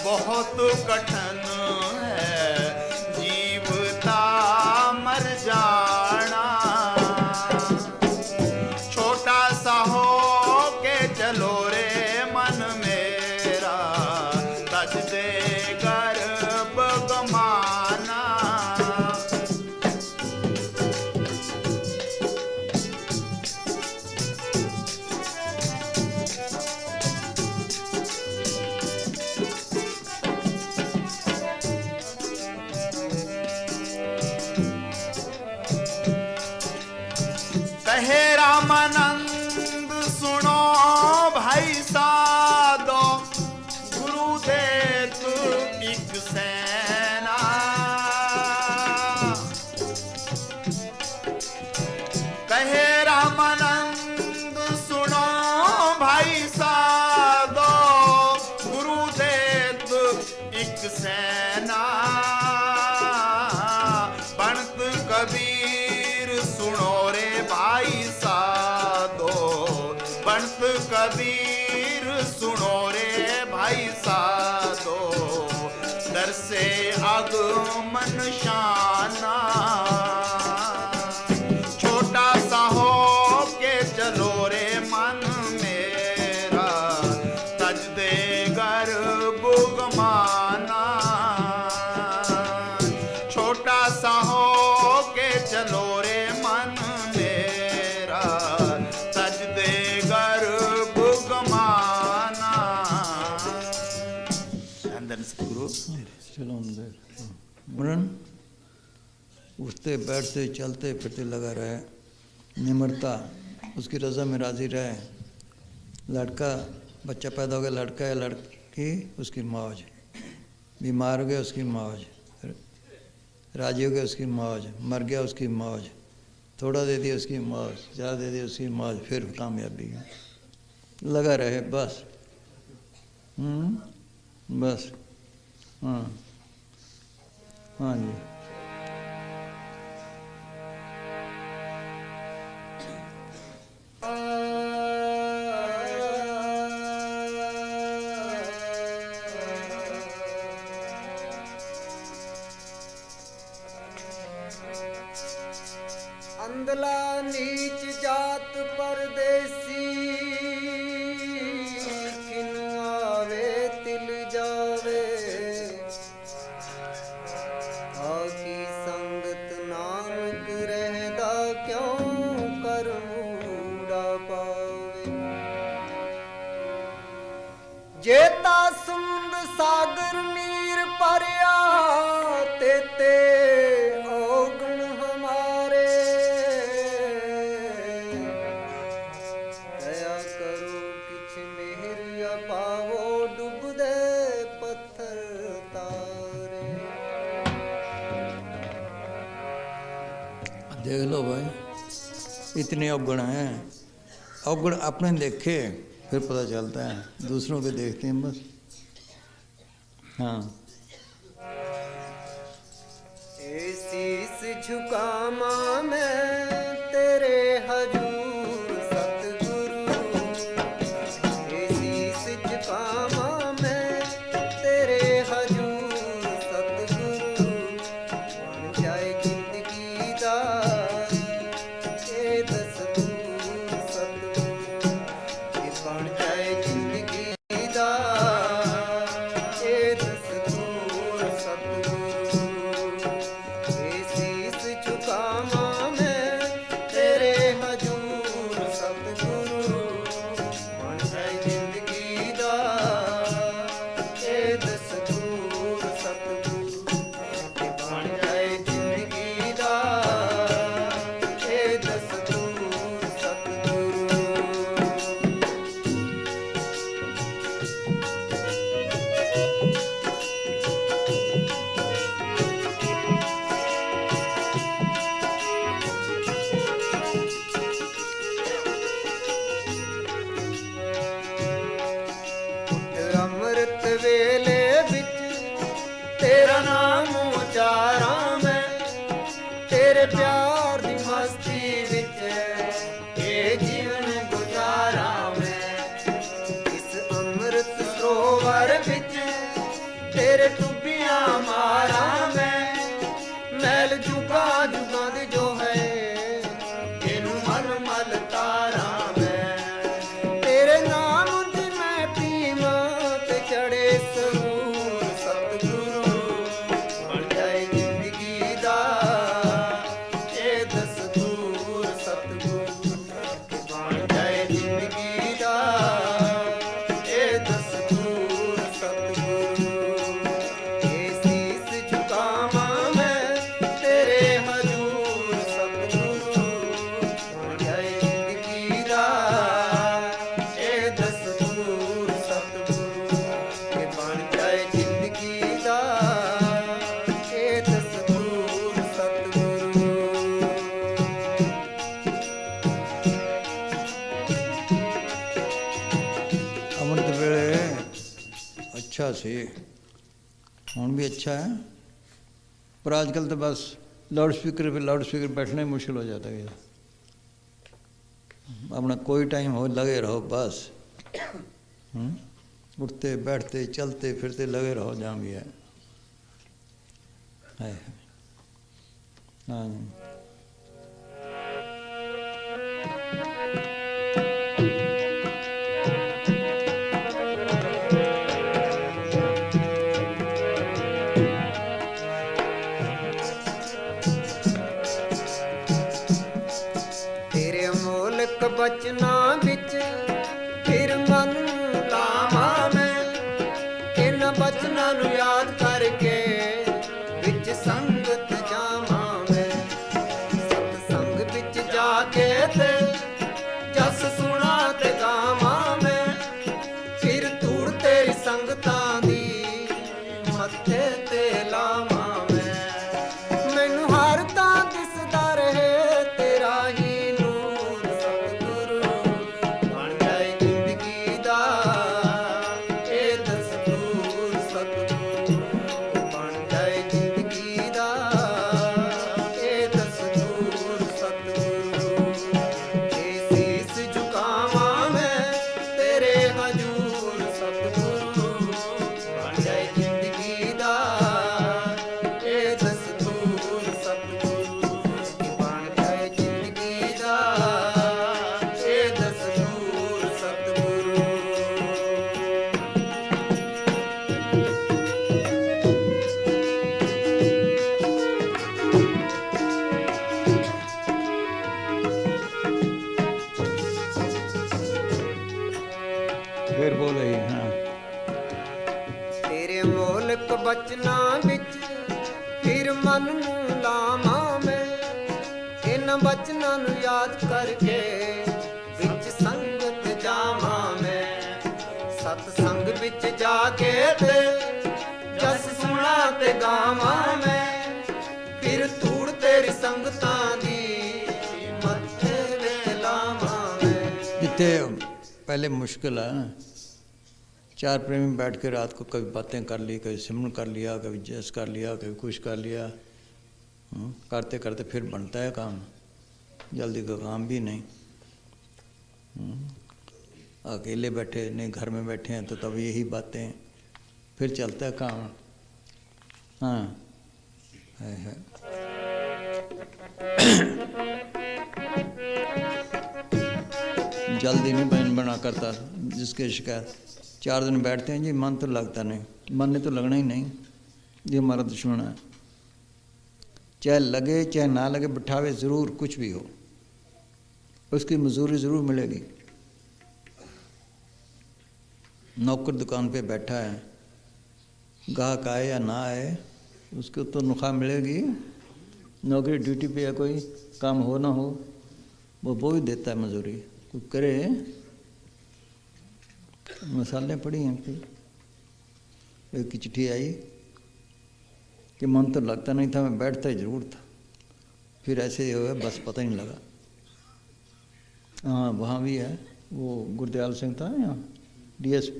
बहुत कठिन है, जीवता मर जाना। छोटा सा हो के चलो रे मन मेरा, तज दे गर्भ गमाना। कहे रामानंद सुनो भाई साधो, गुरुदेव एक सेना। कहे रामानंद सुनो भाई साधो, गुरुदेव एक सेना। बनत कबीर सुनो रे भाई साधो, बनत कबीर सुनो रे भाई साधो, दर से आगमन शाना। छोटा सा हो के चलो रे मन मेरा, तज दे गर्भ गमाना। छोटा सा हो के चलो रे मन मेरा, तज दे गर्भ गमाना। अंदर सतगुरु चलो अंदर। मरण उठते बैठते चलते फिरते लगा रहे, निम्रता, उसकी रजा में राजी रहे। लड़का बच्चा पैदा हो गया, लड़का है लड़की, उसकी मौज। बीमार हो गया उसकी मौज, राजी हो गया उसकी मौज, मर गया उसकी मौज, थोड़ा दे दिया उसकी मौज, ज़्यादा दे दिया उसकी मौज, फिर कामयाबी लगा रहे बस। बस हाँ हाँ जी। अंधला नीच जात परदेसी, किनु आवे तिल जावे। आकी संगत नानक रहदा, क्यों कर मूड़ा पावे। जेता सुंद सागर नीर परया, तेते औगुण हमारे। दया करो किछ मेहर पावो, डूब दे पत्थर तारे। देख लो भाई, इतने अवगुण हैं। अवगुण अपने देखे फिर पता चलता है, दूसरों के देखते हैं बस। हाँ शीस झुकामा मैं तेरे हजूर सतगुरु, शीस झुका ਵੇਲੇ ਵਿੱਚ ਤੇਰਾ ਨਾਮ ਉਚਾਰਾਂ ਮੈਂ, ਤੇਰੇ ਪਿਆਰ ਦੀ ਮਸਤੀ ਵਿੱਚ ਇਹ ਜੀਵਨ ਗੁਜ਼ਾਰਾਂ ਮੈਂ। ਇਸ ਅੰਮ੍ਰਿਤ ਸਰੋਵਰ ਵਿੱਚ ਤੇਰੇ ਟੁੱਬੀਆਂ ਮਾਰਾਂ ਮੈਂ, ਮੈਲ ਜੁਗਾ ਜੁਗਾਂ ਦੀ ਜੋ ਹੈ ਇਹਨੂੰ ਮਲ ਮਲ ਤਾਰਾਂ ਮੈਂ। ਤੇਰੇ ਨਾਮ ਦੀ ਮੈਂ ਪੀਵਾਂ ਤੇ ਚੜੇ ਸਰੂਰ ਸਤਿਗੁਰੂ, ਬਣ ਜਾਏ ਜ਼ਿੰਦਗੀ ਦਾ ਇਹ ਦਸਤੂਰ ਸਤਿਗੁਰੂ, ਬਣ ਜਾਏ ਜ਼ਿੰਦਗੀ ਦਾ ਇਹ ਦਸਤੂਰ ਸਤਿਗੁਰੂ। ਇਹ ਸੀਸ ਝੁਕਾਵਾਂ ਮੈਂ ਤੇਰੇ ਹਜ਼ੂਰ ਸਤਿਗੁਰੂ, ਬਣ ਜਾਏ ਜ਼ਿੰਦਗੀ ਦਾ ਇਹ ਦਸਤੂਰ ਸਤਿਗੁਰੂ, ਇਹ ਬਣ ਜਾਏ ਜ਼ਿੰਦਗੀ ਦਾ ਇਹ ਦਸਤੂਰ ਸਤਿਗੁਰੂ। ਅੰਮ੍ਰਿਤ ਵੇਲੇ ਅੱਛਾ ਸੀ, ਹੁਣ ਵੀ अच्छा है, पर आजकल तो बस लाउड स्पीकर बैठना ही मुश्किल हो जाता है। अपना कोई टाइम हो लगे रहो बस, उठते बैठते चलते फिरते लगे रहो जहाँ भी है। हाँ ਤੇਰੇ ਅਮੋਲਕ ਬਚਨਾਂ ਵਿੱਚ ਫਿਰ ਮਨ ਲਾਵਾਂ ਮੈਂ, ਇਹਨਾਂ ਬਚਨਾਂ ਨੂੰ ਯਾਦ ਕਰਕੇ ਵਿੱਚ ਸੰਗਤ ਜਾਵਾਂ ਮੈਂ। ਸਤ ਸੰਗ ਵਿੱਚ ਜਾ ਕੇ ਤੇ ਜਸ ਸੁਣਾ ਤੇ ਗਾਵਾਂ ਮੈਂ, ਫਿਰ ਧੂੜ ਤੇਰੀ ਸੰਗਤਾਂ ਦੀ ਮੱਥੇ ਤੇ ਲਾਵਾਂ ਮੈਂ। ਮੈਨੂੰ ਹਰ ਤਾਂ ਦਿਸਦਾ ਰਹੇ ਤੇਰਾ ਹੀ ਨੂਰ ਸਤਿਗੁਰੂ, ਬਣ ਜਾਏ ਜ਼ਿੰਦਗੀ ਦਾ ਇਹ ਦਸਤੂਰ ਸਤਿਗੁਰੂ, ਬਣ ਜਾਏ ਜ਼ਿੰਦਗੀ ਦਾ ਇਹ ਦਸਤੂਰ ਸਤਿਗੁਰੂ। ਇਹ ਸੀਸ ਝੁਕਾਵਾਂ ਮੈਂ ਤੇਰੇ ਹਜ਼ੂਰ ਸਤਿਗੁਰੂ, ਬਣ ਜਾਏ ਜ਼ਿੰਦਗੀ ਦਾ ਇਹ ਦਸਤੂਰ ਸਤਿਗੁਰੂ, ਬਣ ਜਾਏ ਜ਼ਿੰਦਗੀ ਦਾ ਇਹ ਦਸਤੂਰ ਸਤਿਗੁਰੂ। फिर बोले हाँ ਤੇਰੇ ਮੋਲਕ ਬਚਨਾਂ ਵਿੱਚ ਫਿਰ ਮਨ ਨੂੰ ਲਾਵਾਂ ਮੈਂ, ਇਹਨਾਂ ਬਚਨਾਂ ਨੂੰ ਯਾਦ ਕਰਕੇ ਵਿੱਚ ਸੰਗਤ ਜਾਵਾਂ ਮੈਂ। ਸਤ ਸੰਗ ਵਿੱਚ ਜਾ ਕੇ ਤੇ ਜਸ ਸੁਣਾ ਤੇ ਗਾਵਾਂ ਮੈਂ, ਫਿਰ ਧੂੜ ਤੇਰੀ ਸੰਗਤਾਂ ਦੀ ਮੱਥੇ ਵੇ ਲਾਵਾਂ ਮੈਂ। जितने पहले मुश्किल है, चार प्रेमी बैठ के रात को कभी बातें कर ली, कभी सिमरन कर लिया, कभी जस कर लिया, कभी कुछ कर लिया, करते करते फिर बनता है काम, जल्दी का काम भी नहीं। अकेले बैठे नहीं, घर में बैठे हैं तो तब यही बातें, फिर चलता है काम। हाँ है। जल्दी नहीं बना करता, जिसके शिकायत 4 दिन बैठते हैं जी, मन तो लगता नहीं, मन ने तो लगना ही नहीं, ये हमारा दुश्मन है। चाहे लगे चाहे ना लगे, बिठावे ज़रूर, कुछ भी हो उसकी मजदूरी ज़रूर मिलेगी। नौकर दुकान पे बैठा है, गाहक आए या ना आए उसको तो तनख्वाह मिलेगी। नौकरी ड्यूटी पे या कोई काम हो ना हो, वो ही देता है मजदूरी। कोई करे, मसाले पड़ी हैं फिर एक की चिट्ठी आई कि मन तो लगता नहीं था, मैं बैठता ही ज़रूर था, फिर ऐसे ही हुआ बस पता ही नहीं लगा। हाँ वहाँ भी है, वो गुरदयाल सिंह था यहाँ DSP,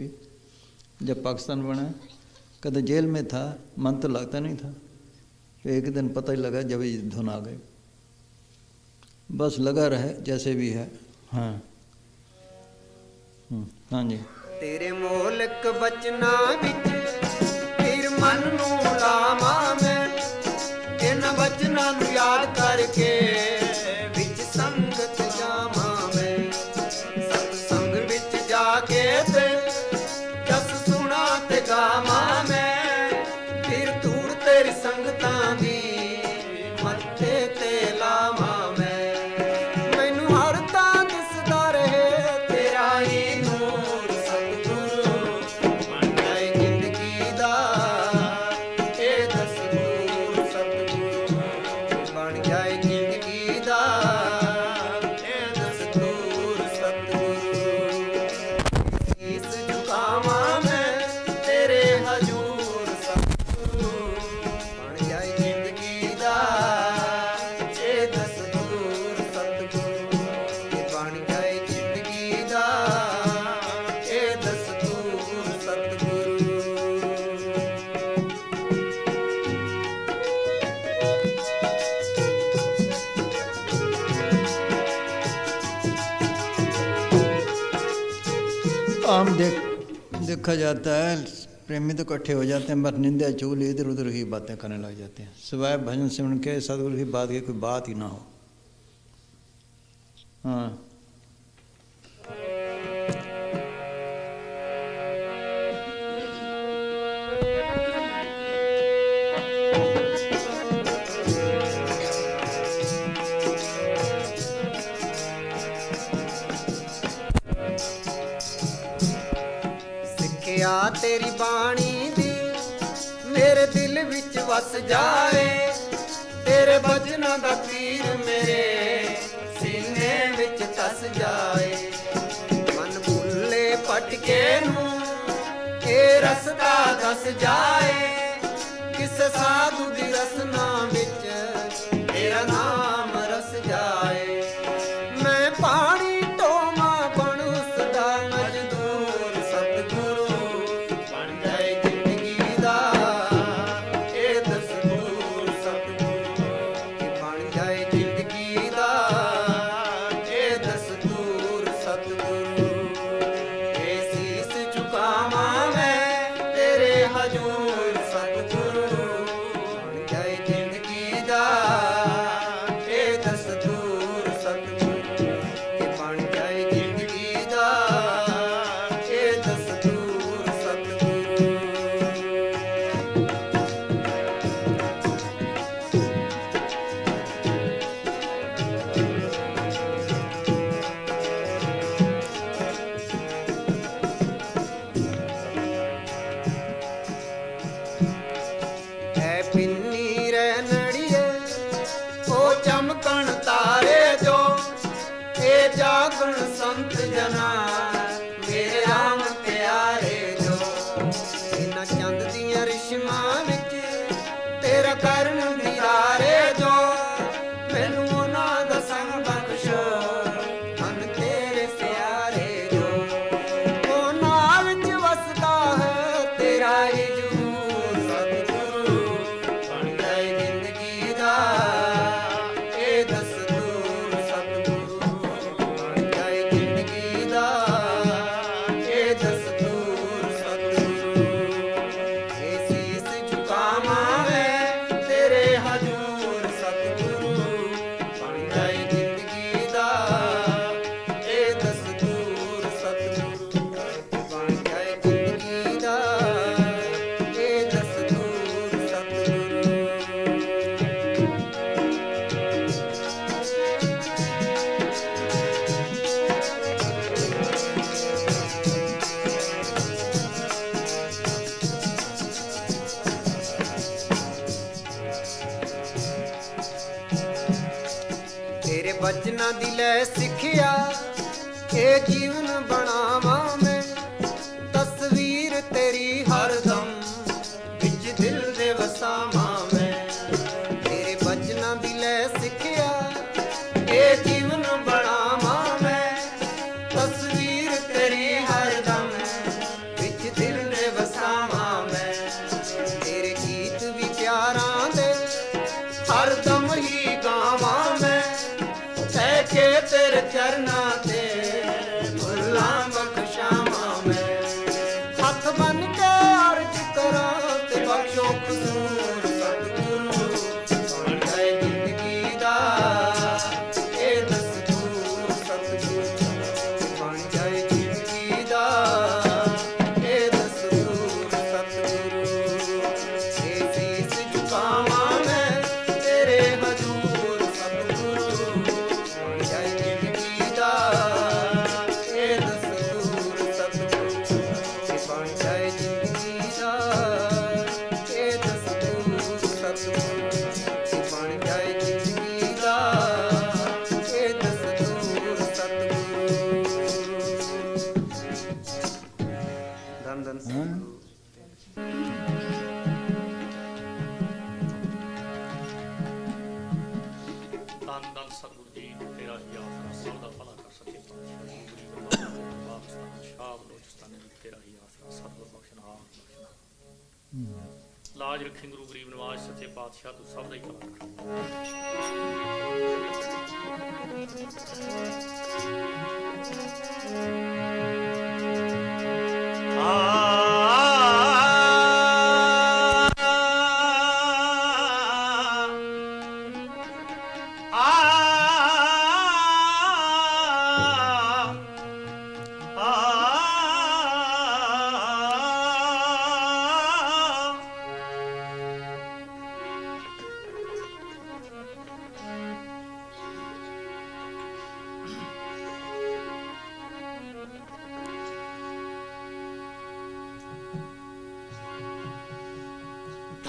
जब पाकिस्तान बना, कभी जेल में था, मन तो लगता नहीं था। तो एक दिन पता ही लगा जब ये धुन आ गई, बस लगा रहे जैसे भी है। हाँ हाँ जी। तेरे मोलक बचना विच फिर मन नू लावां मैं, इन बचना नू याद करके विच संगत जावां मैं। सत्संग विच जाके ते जस सुना ते गावां मैं, फिर धूड़ तेरी संगतां दी मत्थे ते लावां मैं। मैनू हर तां दिसदा रहे तेरा ही नूर सतगुरू, बन जाए जिंदगी दा ए दस्तूर सतगुरू, बन जाए जिंदगी दा ए दस्तूर सतगुरू। शीस झुकावां मैं तेरे हजूर सतगुरू, बन जाए जिंदगी दा ए दस्तूर सतगुरू, बन जाए जिंदगी दा ए दस्तूर सतगुरू। आम देखा जाता है, प्रेमी तो इकट्ठे हो जाते हैं, बस निंदा चुगली इधर उधर की बातें करने लग जाते हैं, सिवाय भजन सुन के सदगुरु की बात की कोई बात ही ना हो। हाँ ਸਿੱਖਿਆ ਤੇਰੀ ਬਾਣੀ ਦੀ ਮੇਰੇ ਦਿਲ ਵਿੱਚ ਵਸ ਜਾਏ, ਤੇਰੇ ਬਚਨਾਂ ਦਾ ਤੀਰ ਮੇਰੇ ਸੀਨੇ ਵਿੱਚ ਧਸ ਜਾਏ। ਮਨ ਭੁੱਲੇ ਭਟਕੇ ਨੂੰ ਇਹ ਰਸਤਾ ਦੱਸ ਜਾਏ, ਕਿਸੇ ਸਾਧੂ ਦੀ ਰਸਨਾ ਵਿੱਚ ਤੇਰਾ ਨਾਮ ਰਸ ਜਾਏ। ਮੈਂ ਪਾਣੀ ਢੋਵਾਂ ਬਣ ਉਸਦਾ ਮਜ਼ਦੂਰ ਸਤਿਗੁਰੂ, ਬਣ ਜਾਏ ਜ਼ਿੰਦਗੀ ਦਾ ਇਹ ਦਸਤੂਰ ਸਤਿਗੁਰੂ, ਕਿ ਬਣ ਜਾਏ ਜ਼ਿੰਦਗੀ ਦਾ ਇਹ ਦਸਤੂਰ ਸਤਿਗੁਰੂ। ਇਹ ਸੀਸ ਝੁਕਾਵਾਂ ਮੈਂ ਤੇਰੇ ਹਜੂਰ ਸਤਿਗੁਰੂ, ਬਣ ਜਾਏ ਜ਼ਿੰਦਗੀ ਦਾ ਇਹ ਦਸਤੂਰ ਸਤਿਗੁਰੂ, ਕਿ ਬਣ ਜਾਏ ਜ਼ਿੰਦਗੀ ਦਾ ਇਹ ਦਸਤੂਰ ਸਤਿਗੁਰੂ। ਹੈ ਪਿੰਨੀ ਰਹਿਣੜੀਏ ਉਹ ਚਮਕਣ ਤਾਰੇ ਜੋ, ਇਹ ਜਾਗਣ ਸੰਤ ਜਨਾ ਮੇਰੇ ਰਾਮ ਪਿਆਰੇ ਜੋ। ਇਹਨਾਂ ਚੰਦ ਦੀਆਂ ਰਿਸ਼ਮਾਂ ਵਿੱਚ ਤੇਰਾ ਕਰਨ ਦੀਦਾਰੇ ਜੋ, ਮੈਨੂੰ ਉਹਨਾਂ ਦਾ ਸੰਗ ਬਖਸ਼ੋ ਹਨ ਤੇਰੇ ਪਿਆਰੇ ਜੋ। ਉਹਨਾਂ ਵਿੱਚ ਵਸਦਾ ਹੈ ਤੇਰਾ ਹੀ ਜਹੂਰ ਸਤਿਗੁਰੂ, ਬਣ ਜਾਏ ਜ਼ਿੰਦਗੀ ਦਾ ਇਹ ਦਸਤੂਰ ਸਤਿਗੁਰੂ, ਬਣ ਜਾਏ ਜ਼ਿੰਦਗੀ ਦਾ ਇਹ ਦਸਤੂਰ ਸਤਿਗੁਰੂ। ਇਹ ਸੀਸ ਝੁਕਾਵਾਂ ਮੈਂ ਤੇਰੇ ਹਜੂਰ ਸਤਿਗੁਰੂ, ਬਣ ਜਾਏ ਜ਼ਿੰਦਗੀ ਦਾ ਇਹ ਦਸਤੂਰ ਸਤਿਗੁਰੂ, ਬਣ ਜਾਏ ਜ਼ਿੰਦਗੀ ਦਾ ਇਹ ਦਸਤੂਰ ਸਤਿਗੁਰੂ। ਤੇਰੇ ਬਚਨਾਂ ਦੀ ਲੈ ਸਿੱਖਿਆ ਇਹ ਜੀਵਨ ਬਣਾਵਾਂ ਮੈਂ, ਤਸਵੀਰ ਤੇਰੀ ਹਰਦਮ ਵਿੱਚ ਦਿਲ ਦੇ ਵਸਾਵਾਂ ਮੈਂ। ਤੇਰੇ ਬਚਨਾਂ ਦੀ ਲੈ ਸਿੱਖਿਆ ਇਹ ਜੀਵਨ ਬਣਾਵਾਂ ਮੈਂ, ਤਸਵੀਰ ਤੇਰੀ ਹਰਦਮ ਵਿੱਚ ਦਿਲ ਦੇ धन हाँ? ਧੰਨ ਧੰਨ ਸਤਿਗੁਰੂ ਜੀ ਤੇਰਾ ਹੀ ਆਸਰਾ ਸਭ ਦਾ ਭਲਾ ਕਰ ਸਕੇ ਸ਼ਾਹ ਬਲੋਚਿਸਤਾਨ ਨੇ ਤੇਰਾ ਹੀ ਆਸਰਾ ਸਤਿਗੁਰ ਬਖਸ਼ਣਾ ਲਾਜ ਰੱਖੀ ਗੁਰੂ ਗਰੀਬ ਨਵਾਜ ਸੱਚੇ ਪਾਤਸ਼ਾਹ ਤੂੰ ਸਭ ਦਾ ਹੀ ਭਲਾ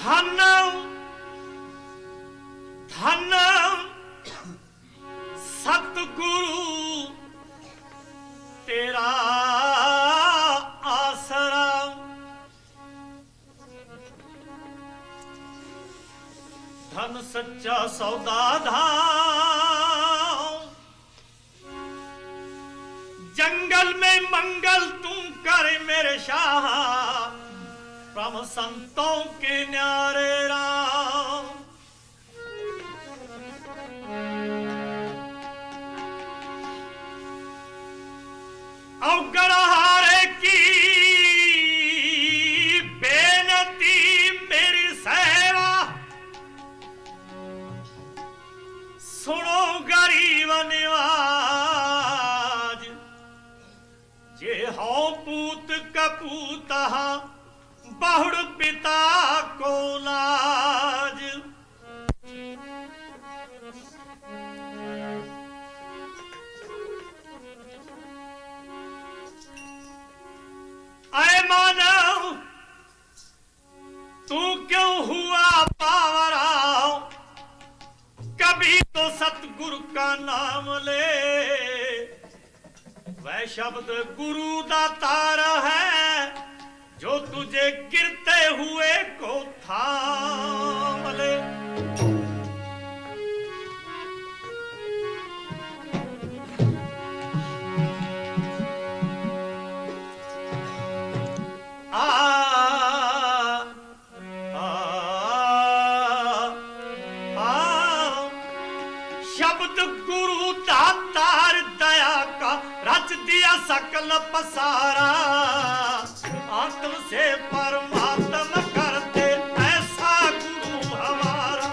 ਧੰਨ ਧੰਨ ਸਤਿਗੁਰੂ ਤੇਰਾ ਆਸਰਾ ਧੰਨ ਸੱਚਾ ਸੌਦਾ धाम जंगल में मंगल तू करे मेरे शाह ब्रह्म संतों के न्यारे राम अवगढ़हारे की बेनती मेरी सेवा सुनो गरीब निवाज जे हो पूत कपूत बहुड़ पिता को लाज अय मानव तू क्यों हुआ पावरा कभी तो सतगुरु का नाम ले वह शब्द गुरु दातार है जो तुझे गिरते हुए को थाम ले शब्द गुरु दातार दया का रच दिया सकल पसारा आत्म से परमात्मा कर दे ऐसा गुरु हमारा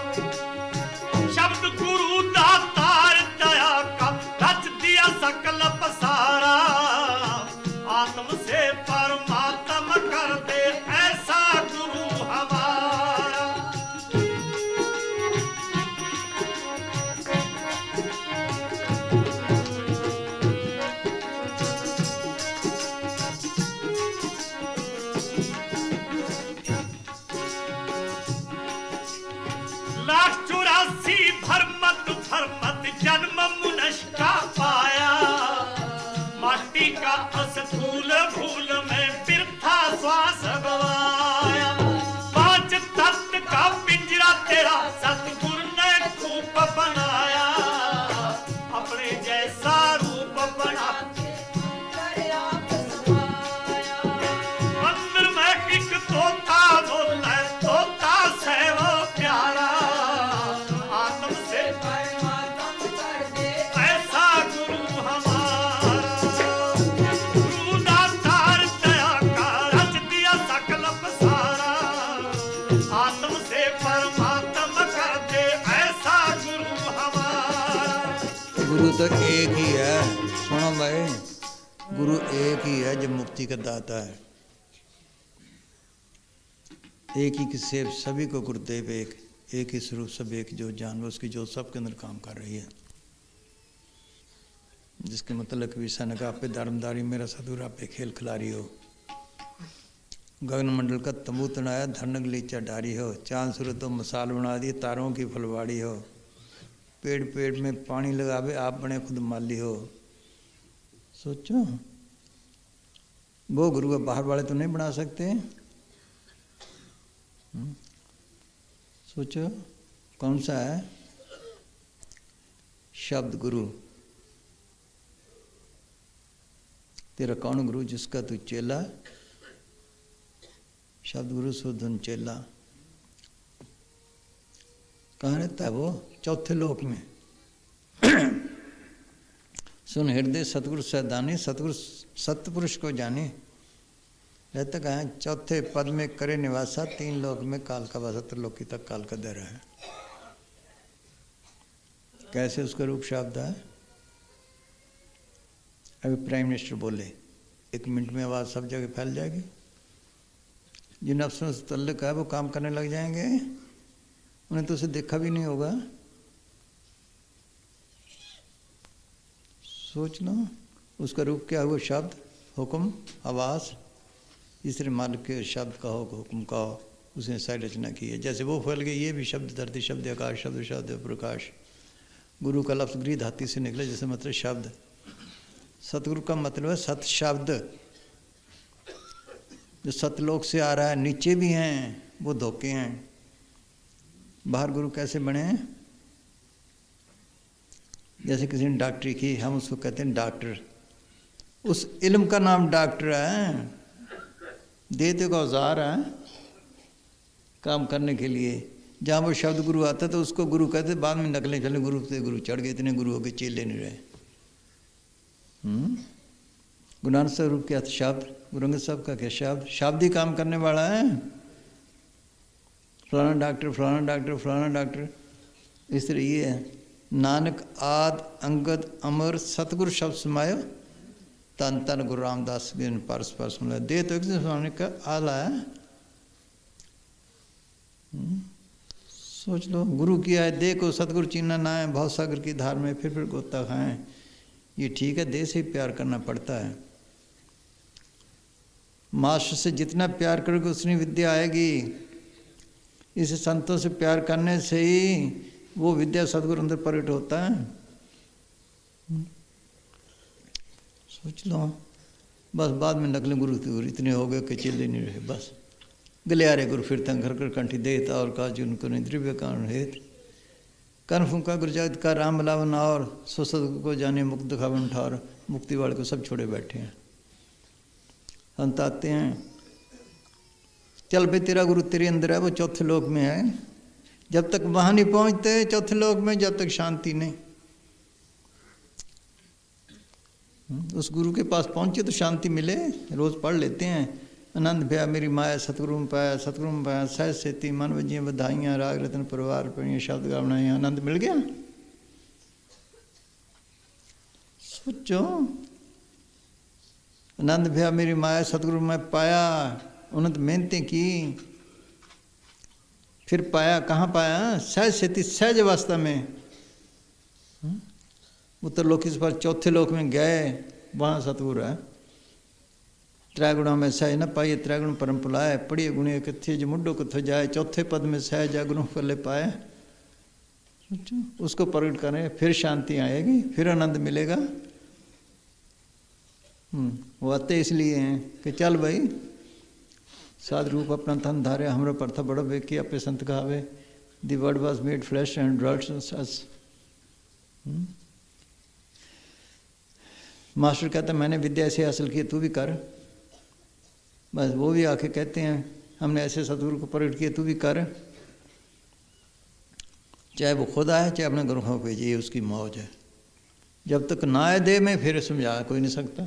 शब्द गुरु दातार दया का रच दिया सकल पसारा आत्म से परमात्मा कर दे ऐसा गुरु हमारा लाख 84 भरमत जन्म मुनष्का पाया माटी का असधूल भूल में बिरथा श्वास गवाया पांच तत्व का पिंजरा तेरा सतगुरु ने खूब बनाया अपने जैसा रूप बना अंदर में एक तोता बोला तोता से वो प्यारा आत्म से ऐसा गुरु हमारा गुरु दातार दया का रच दिया सकल पसारा आत्म से परमात्मा कर दे ऐसा गुरु हमारा गुरु तो एक ही है। सुनो भाई, गुरु एक ही है जो मुक्ति का दाता है। एक ही की सेव सभी को गुरुदेव एक ही स्वरूप सब एक जो जानवर उसकी जो सबके अंदर काम कर रही है। जिसके मतलब विषय ने कहा पे धर्मदारी मेरा सधुरा पे खेल खिलारी हो गगन मंडल का तंबू तनाया धरन गलीचा डारी हो चांद सूरज तो मिसाल बना दी तारों की फुलवाड़ी हो पेड़ पेड़ में पानी लगावे आप बने खुद माली हो। सोचो वो गुरु है, बाहर वाले तो नहीं बना सकते। सोचो कौन सा है शब्द गुरु? तेरा कौन गुरु जिसका तू चेला? शब्द गुरु सुधन चेला। कहाँ रहता है वो? चौथे लोक में। सुन हृदय सतगुरु सैदानी, सतगुरु सतपुरुष को जाने। रहता कहाँ है? चौथे पद में करे निवासा, 3 लोक में काल का वासा, त्रिलोकी तक काल का दर है। कैसे उसका रूप शब्द है? अभी प्राइम मिनिस्टर बोले, 1 मिनट में आवाज़ सब जगह फैल जाएगी। जिन अफसरों से तल्लुक है वो काम करने लग जाएंगे, उन्हें तो उसे देखा भी नहीं होगा। सोच लो उसका रूप क्या हुआ? शब्द, हुक्म, आवाज़। तीसरे मालिक के शब्द कहो, हुक्म कहो, उसने सारी रचना की है। जैसे वो फैल गई, ये भी शब्द धरती, शब्द आकाश, शब्द शब्द प्रकाश। गुरु का लफ्ज़ गृह धातु से निकले, जैसे मतलब शब्द। सतगुरु का मतलब है सत शब्द, जो सतलोक से आ रहा है। नीचे भी हैं वो धोखे हैं। बाहर गुरु कैसे बने? जैसे किसी ने डॉक्टरी की, हम उसको कहते हैं डॉक्टर। उस इल्म का नाम डॉक्टर है, देते का औजार है काम करने के लिए। जहाँ वो शब्द गुरु आता तो उसको गुरु कहते, बाद में नकलें चले, गुरु से गुरु चढ़ गए, इतने गुरु हो गए, चेले नहीं रहे। गुरु नानक स्वरूप क्या था? शब्द। गुरु अंगद साहब का क्या? शब्द। शब्द ही काम करने वाला है। फलाना डॉक्टर, फलाना डॉक्टर, फलाना डॉक्टर, इस तरह ये है। नानक आद अंगद अमर सतगुरु शब्द समायो, तन तन गुरु रामदास परस परस मिला। दे तो एक सुनाने का आला है। सोच लो, गुरु किया है, दे को सतगुरु चीना ना है, भाव सागर की धार में फिर गोता खाएं। ये ठीक है, देह से ही प्यार करना पड़ता है। मास्टर से जितना प्यार करोगे उतनी विद्या आएगी। इस संतों से प्यार करने से ही वो विद्या सदगुरु अंदर प्रकट होता है। सोच लो, बस बाद में नकले गुरु इतने हो गए कि चेले नहीं रहे। बस गलियारे गुरु फिर तंग घर कंठी देता और काज उनको द्रव्य कारण हेत कर्म फूका गुरु जगत का राम मिलावन और सुसद को जाने मुक्त दिखावन ठार। मुक्ति वाले को सब छोड़े बैठे हैं। संत आते हैं, चल भाई तेरा गुरु तेरे अंदर है, वो चौथे लोक में है। जब तक वहाँ नहीं पहुँचते चौथे लोक में, जब तक शांति नहीं। उस गुरु के पास पहुँचे तो शांति मिले। रोज़ पढ़ लेते हैं, आनंद भया मेरी माया सतगुरु में पाया, सतगुरु में पाया, सहज सेती मन वजियाँ बधाइयाँ, राग रतन परिवार पढ़ियाँ, शब्द गावनाएँ, आनंद मिल गया। सोचो, आनंद भया मेरी माया सतगुरु में पाया, उन्होंने मेहनतें की, फिर पाया। कहाँ पाया? सहज सेती, सहज अवस्था में। उत्तर लोक इस पर चौथे लोक में गए, वहाँ सतगुरु है। त्रैगुणा में सहज न पाइए, त्रैगुण परम पुलाए, पढ़िए गुणिए कथ्य जो मुड्डो कथो जाए। चौथे पद में सहज है, गुरु कर ले पाए। उसको प्रकट करें, फिर शांति आएगी, फिर आनंद मिलेगा। वो आते इसलिए हैं कि चल भाई साध रूप अपना तन धारे, हमरा प्रथा बड़ो बेकी अपे संत कहावे। The word was made flesh and dwelt us. Master कहता मैंने विद्या ऐसे हासिल की, तू भी कर। बस वो भी आके कहते हैं हमने ऐसे सतगुरु को प्रकट किया, तू भी कर। चाहे वो खुद आए, चाहे अपने गुरु को भेजिए, उसकी मौज है। जब तक ना आए दे में, फिर समझा कोई नहीं सकता।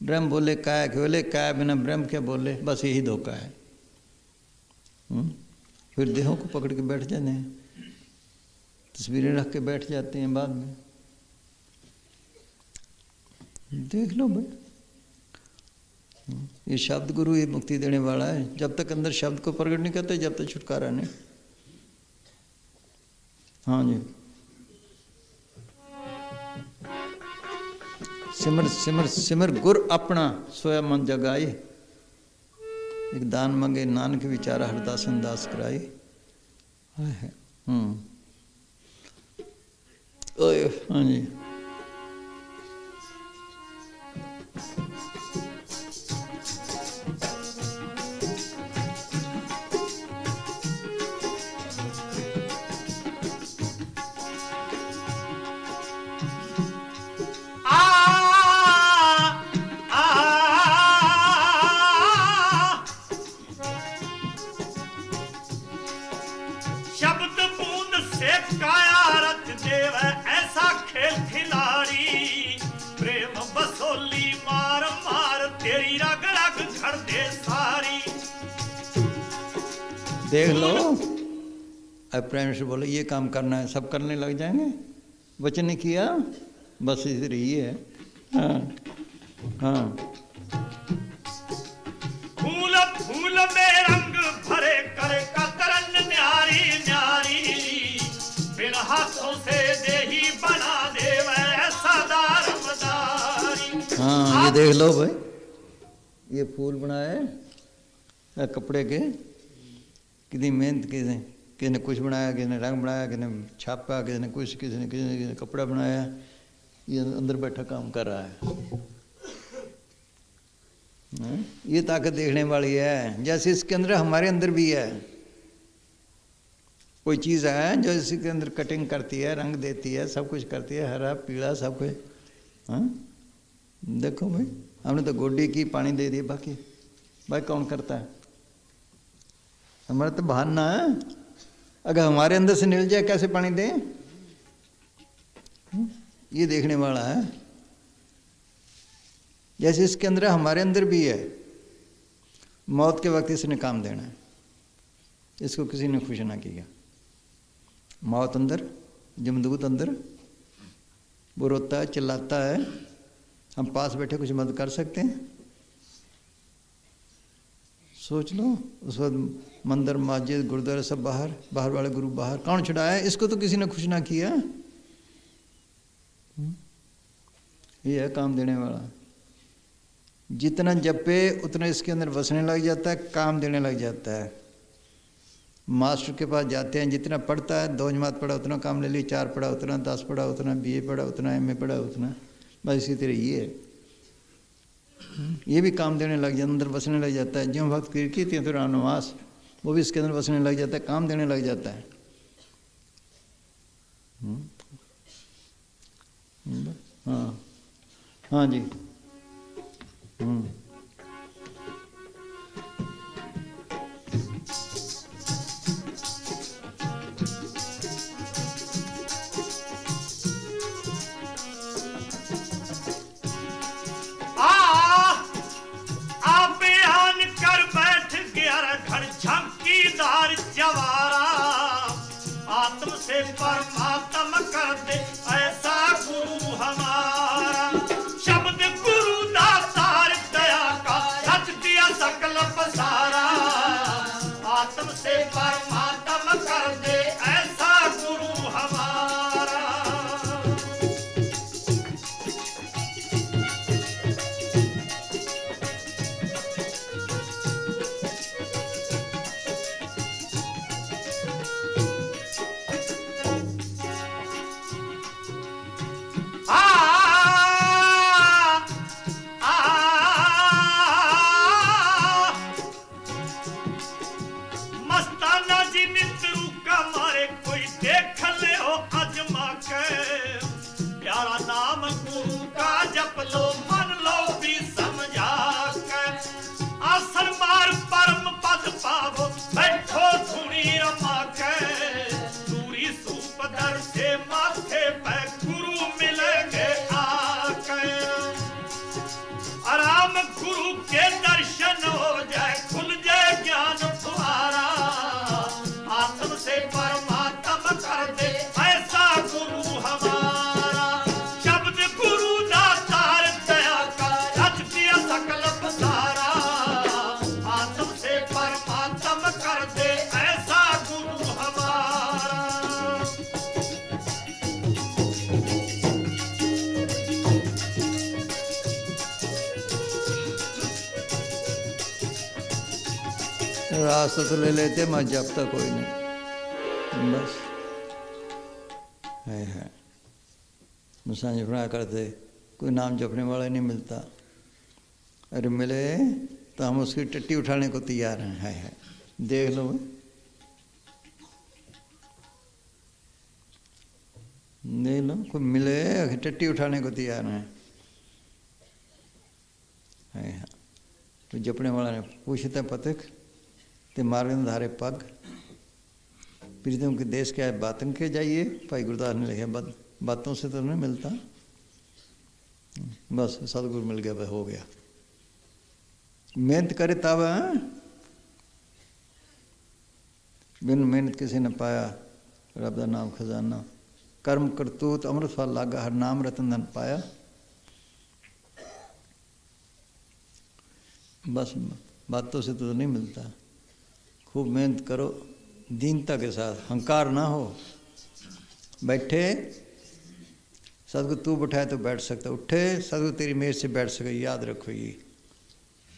ब्रह्म बोले काय बोले, काय बिना ब्रह्म क्या बोले, बस यही धोखा है। फिर देहों को पकड़ के बैठ जाते हैं, तस्वीरें रख के बैठ जाते हैं बाद में। देख लो भाई, ये शब्द गुरु ये मुक्ति देने वाला है। जब तक अंदर शब्द को प्रकट नहीं करते, जब तक छुटकारा नहीं। हाँ जी, सिमर सिमर सिमर गुर अपना सोया मन जगाई। एक दान मंगे नानक विचारा हरदासन दास कराई। हाँ जी, तेरी रग रग घर दे सारी। देख लो, अब प्राइम मिनिस्टर बोले ये काम करना है, सब करने लग जाएंगे। वचन ने किया, बस इधर ही है। हाँ हाँ। फूल फूल में रंग भरे करे कतरन न्यारी न्यारी, बिन हाथों से देही बना दे वैसा दारमदारी। हाँ, ये देख लो भाई, ये फूल बनाए कपड़े के, कितनी मेहनत की है। किसी ने कुछ बनाया, किसी ने रंग बनाया, किसी ने छापा, किसी ने कुछ, किसी ने कपड़ा बनाया। ये अंदर बैठा काम कर रहा है। ये ताकत देखने वाली है। जैसे इसके अंदर हमारे अंदर भी है, कोई चीज़ है जो इसके अंदर कटिंग करती है, रंग देती है, सब कुछ करती है, हरा पीला सब कुछ। हाँ देखो भाई, हमने तो गोडी की पानी दे दिया, बाकी भाई कौन करता है? हमारा तो बहाना है। अगर हमारे अंदर से निकल जाए कैसे पानी दें? ये देखने वाला है। जैसे इसके अंदर हमारे अंदर भी है। मौत के वक्त इसने काम देना है, इसको किसी ने खुश ना किया। मौत अंदर, जमदूत अंदर, वो रोता है, चिल्लाता है, हम पास बैठे कुछ मदद कर सकते हैं? सोच लो। उस वक्त मंदिर, मस्जिद, गुरुद्वारा सब बाहर, बाहर वाले गुरु बाहर, कौन छुड़ाया? इसको तो किसी ने खुश ना किया। ये है काम देने वाला। जितना जपे उतना इसके अंदर बसने लग जाता है, काम देने लग जाता है। मास्टर के पास जाते हैं, जितना पढ़ता है, 2 जमात पढ़ा उतना काम ले ली, 4 पढ़ा उतना, 10 पढ़ा उतना, BA पढ़ा उतना, MA पढ़ा उतना, बस इसी तरह ये है। ये भी काम देने लग जाता है, अंदर बसने लग जाता है। ज्यों भक्त कीर्ति थी तो रानवास, वो भी इसके अंदर बसने लग जाता है, काम देने लग जाता है। हाँ हाँ जी। झांकीदार जवारा, आत्म से परमात्मा कर दे ऐसा गुरु हमारा। शब्द गुरु दातार दया का रच दिया सकल पसारा, आत्म से परमात्मा कर दे ऐसा गुरु हमारा। प्यारा नाम गुरु का जप लो, मन लो भी समझा के। आसन मार परम पद पावो, बैठो धुनी रमा के। दूरी सूप दर से माथे पे गुरु मिलेंगे आके। आराम गुरु के दर्शन हो जाए, खुल जाए ज्ञान तुम्हारा। आत्म से परमात्मा कर दे ऐसा गुरु हमारा। शब्द गुरु दातार दया का रच दिया सकल पसारा। आत्म से परमात्मा कर दे ऐसा गुरु हमारा। रास्ता तो ले लेते, मैं जपता कोई नहीं, बस है। मुसांज फरा करते, कोई नाम जपने वाला नहीं मिलता। अरे मिले तो हम उसकी टट्टी उठाने को तैयार हैं। है देख लो, देख लो, कोई मिले टट्टी उठाने को तैयार हैं। है तो जपने वाला ने पूछते पथिक ते मार्ग धारे पग, प्रीतम के देश के आए बातन के जाइए। भाई गुरदास ने लिखा, बातों से तो नहीं मिलता, बस सदगुरु मिल गया, भाई हो गया। ਮਿਹਨਤ ਕਰੇ ਤਬ ਬਿਨ ਮਿਹਨਤ ਕਿਸੇ ਨੇ ਪਾਇਆ ਰੱਬ ਦਾ ਨਾਮ ਖਜ਼ਾਨਾ कर्म करतूत अमृत फल लागा हर नाम रतन धन पाया। बस बातों से तो नहीं मिलता, खूब मेहनत करो दीनता के साथ, अहंकार ना हो। बैठे सदगुरु तू बैठाए तो बैठ सकता, उठे सदगुरु तेरी मेज से बैठ सके, याद रखो ये।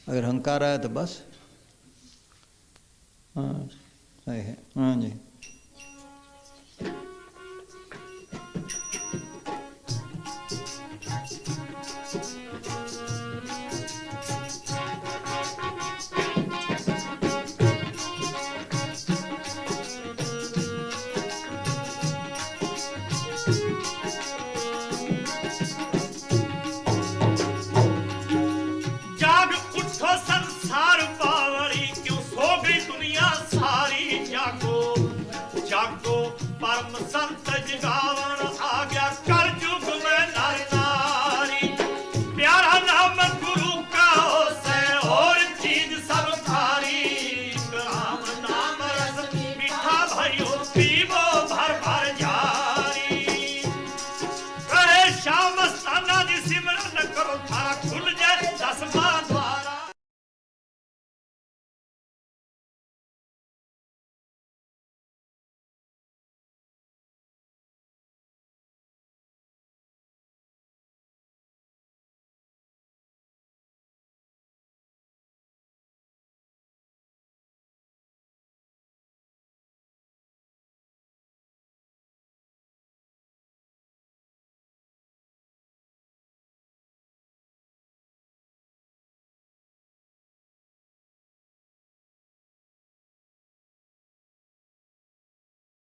अगर अहंकार आया तो बस हाँ है हाँ जी। संत जगा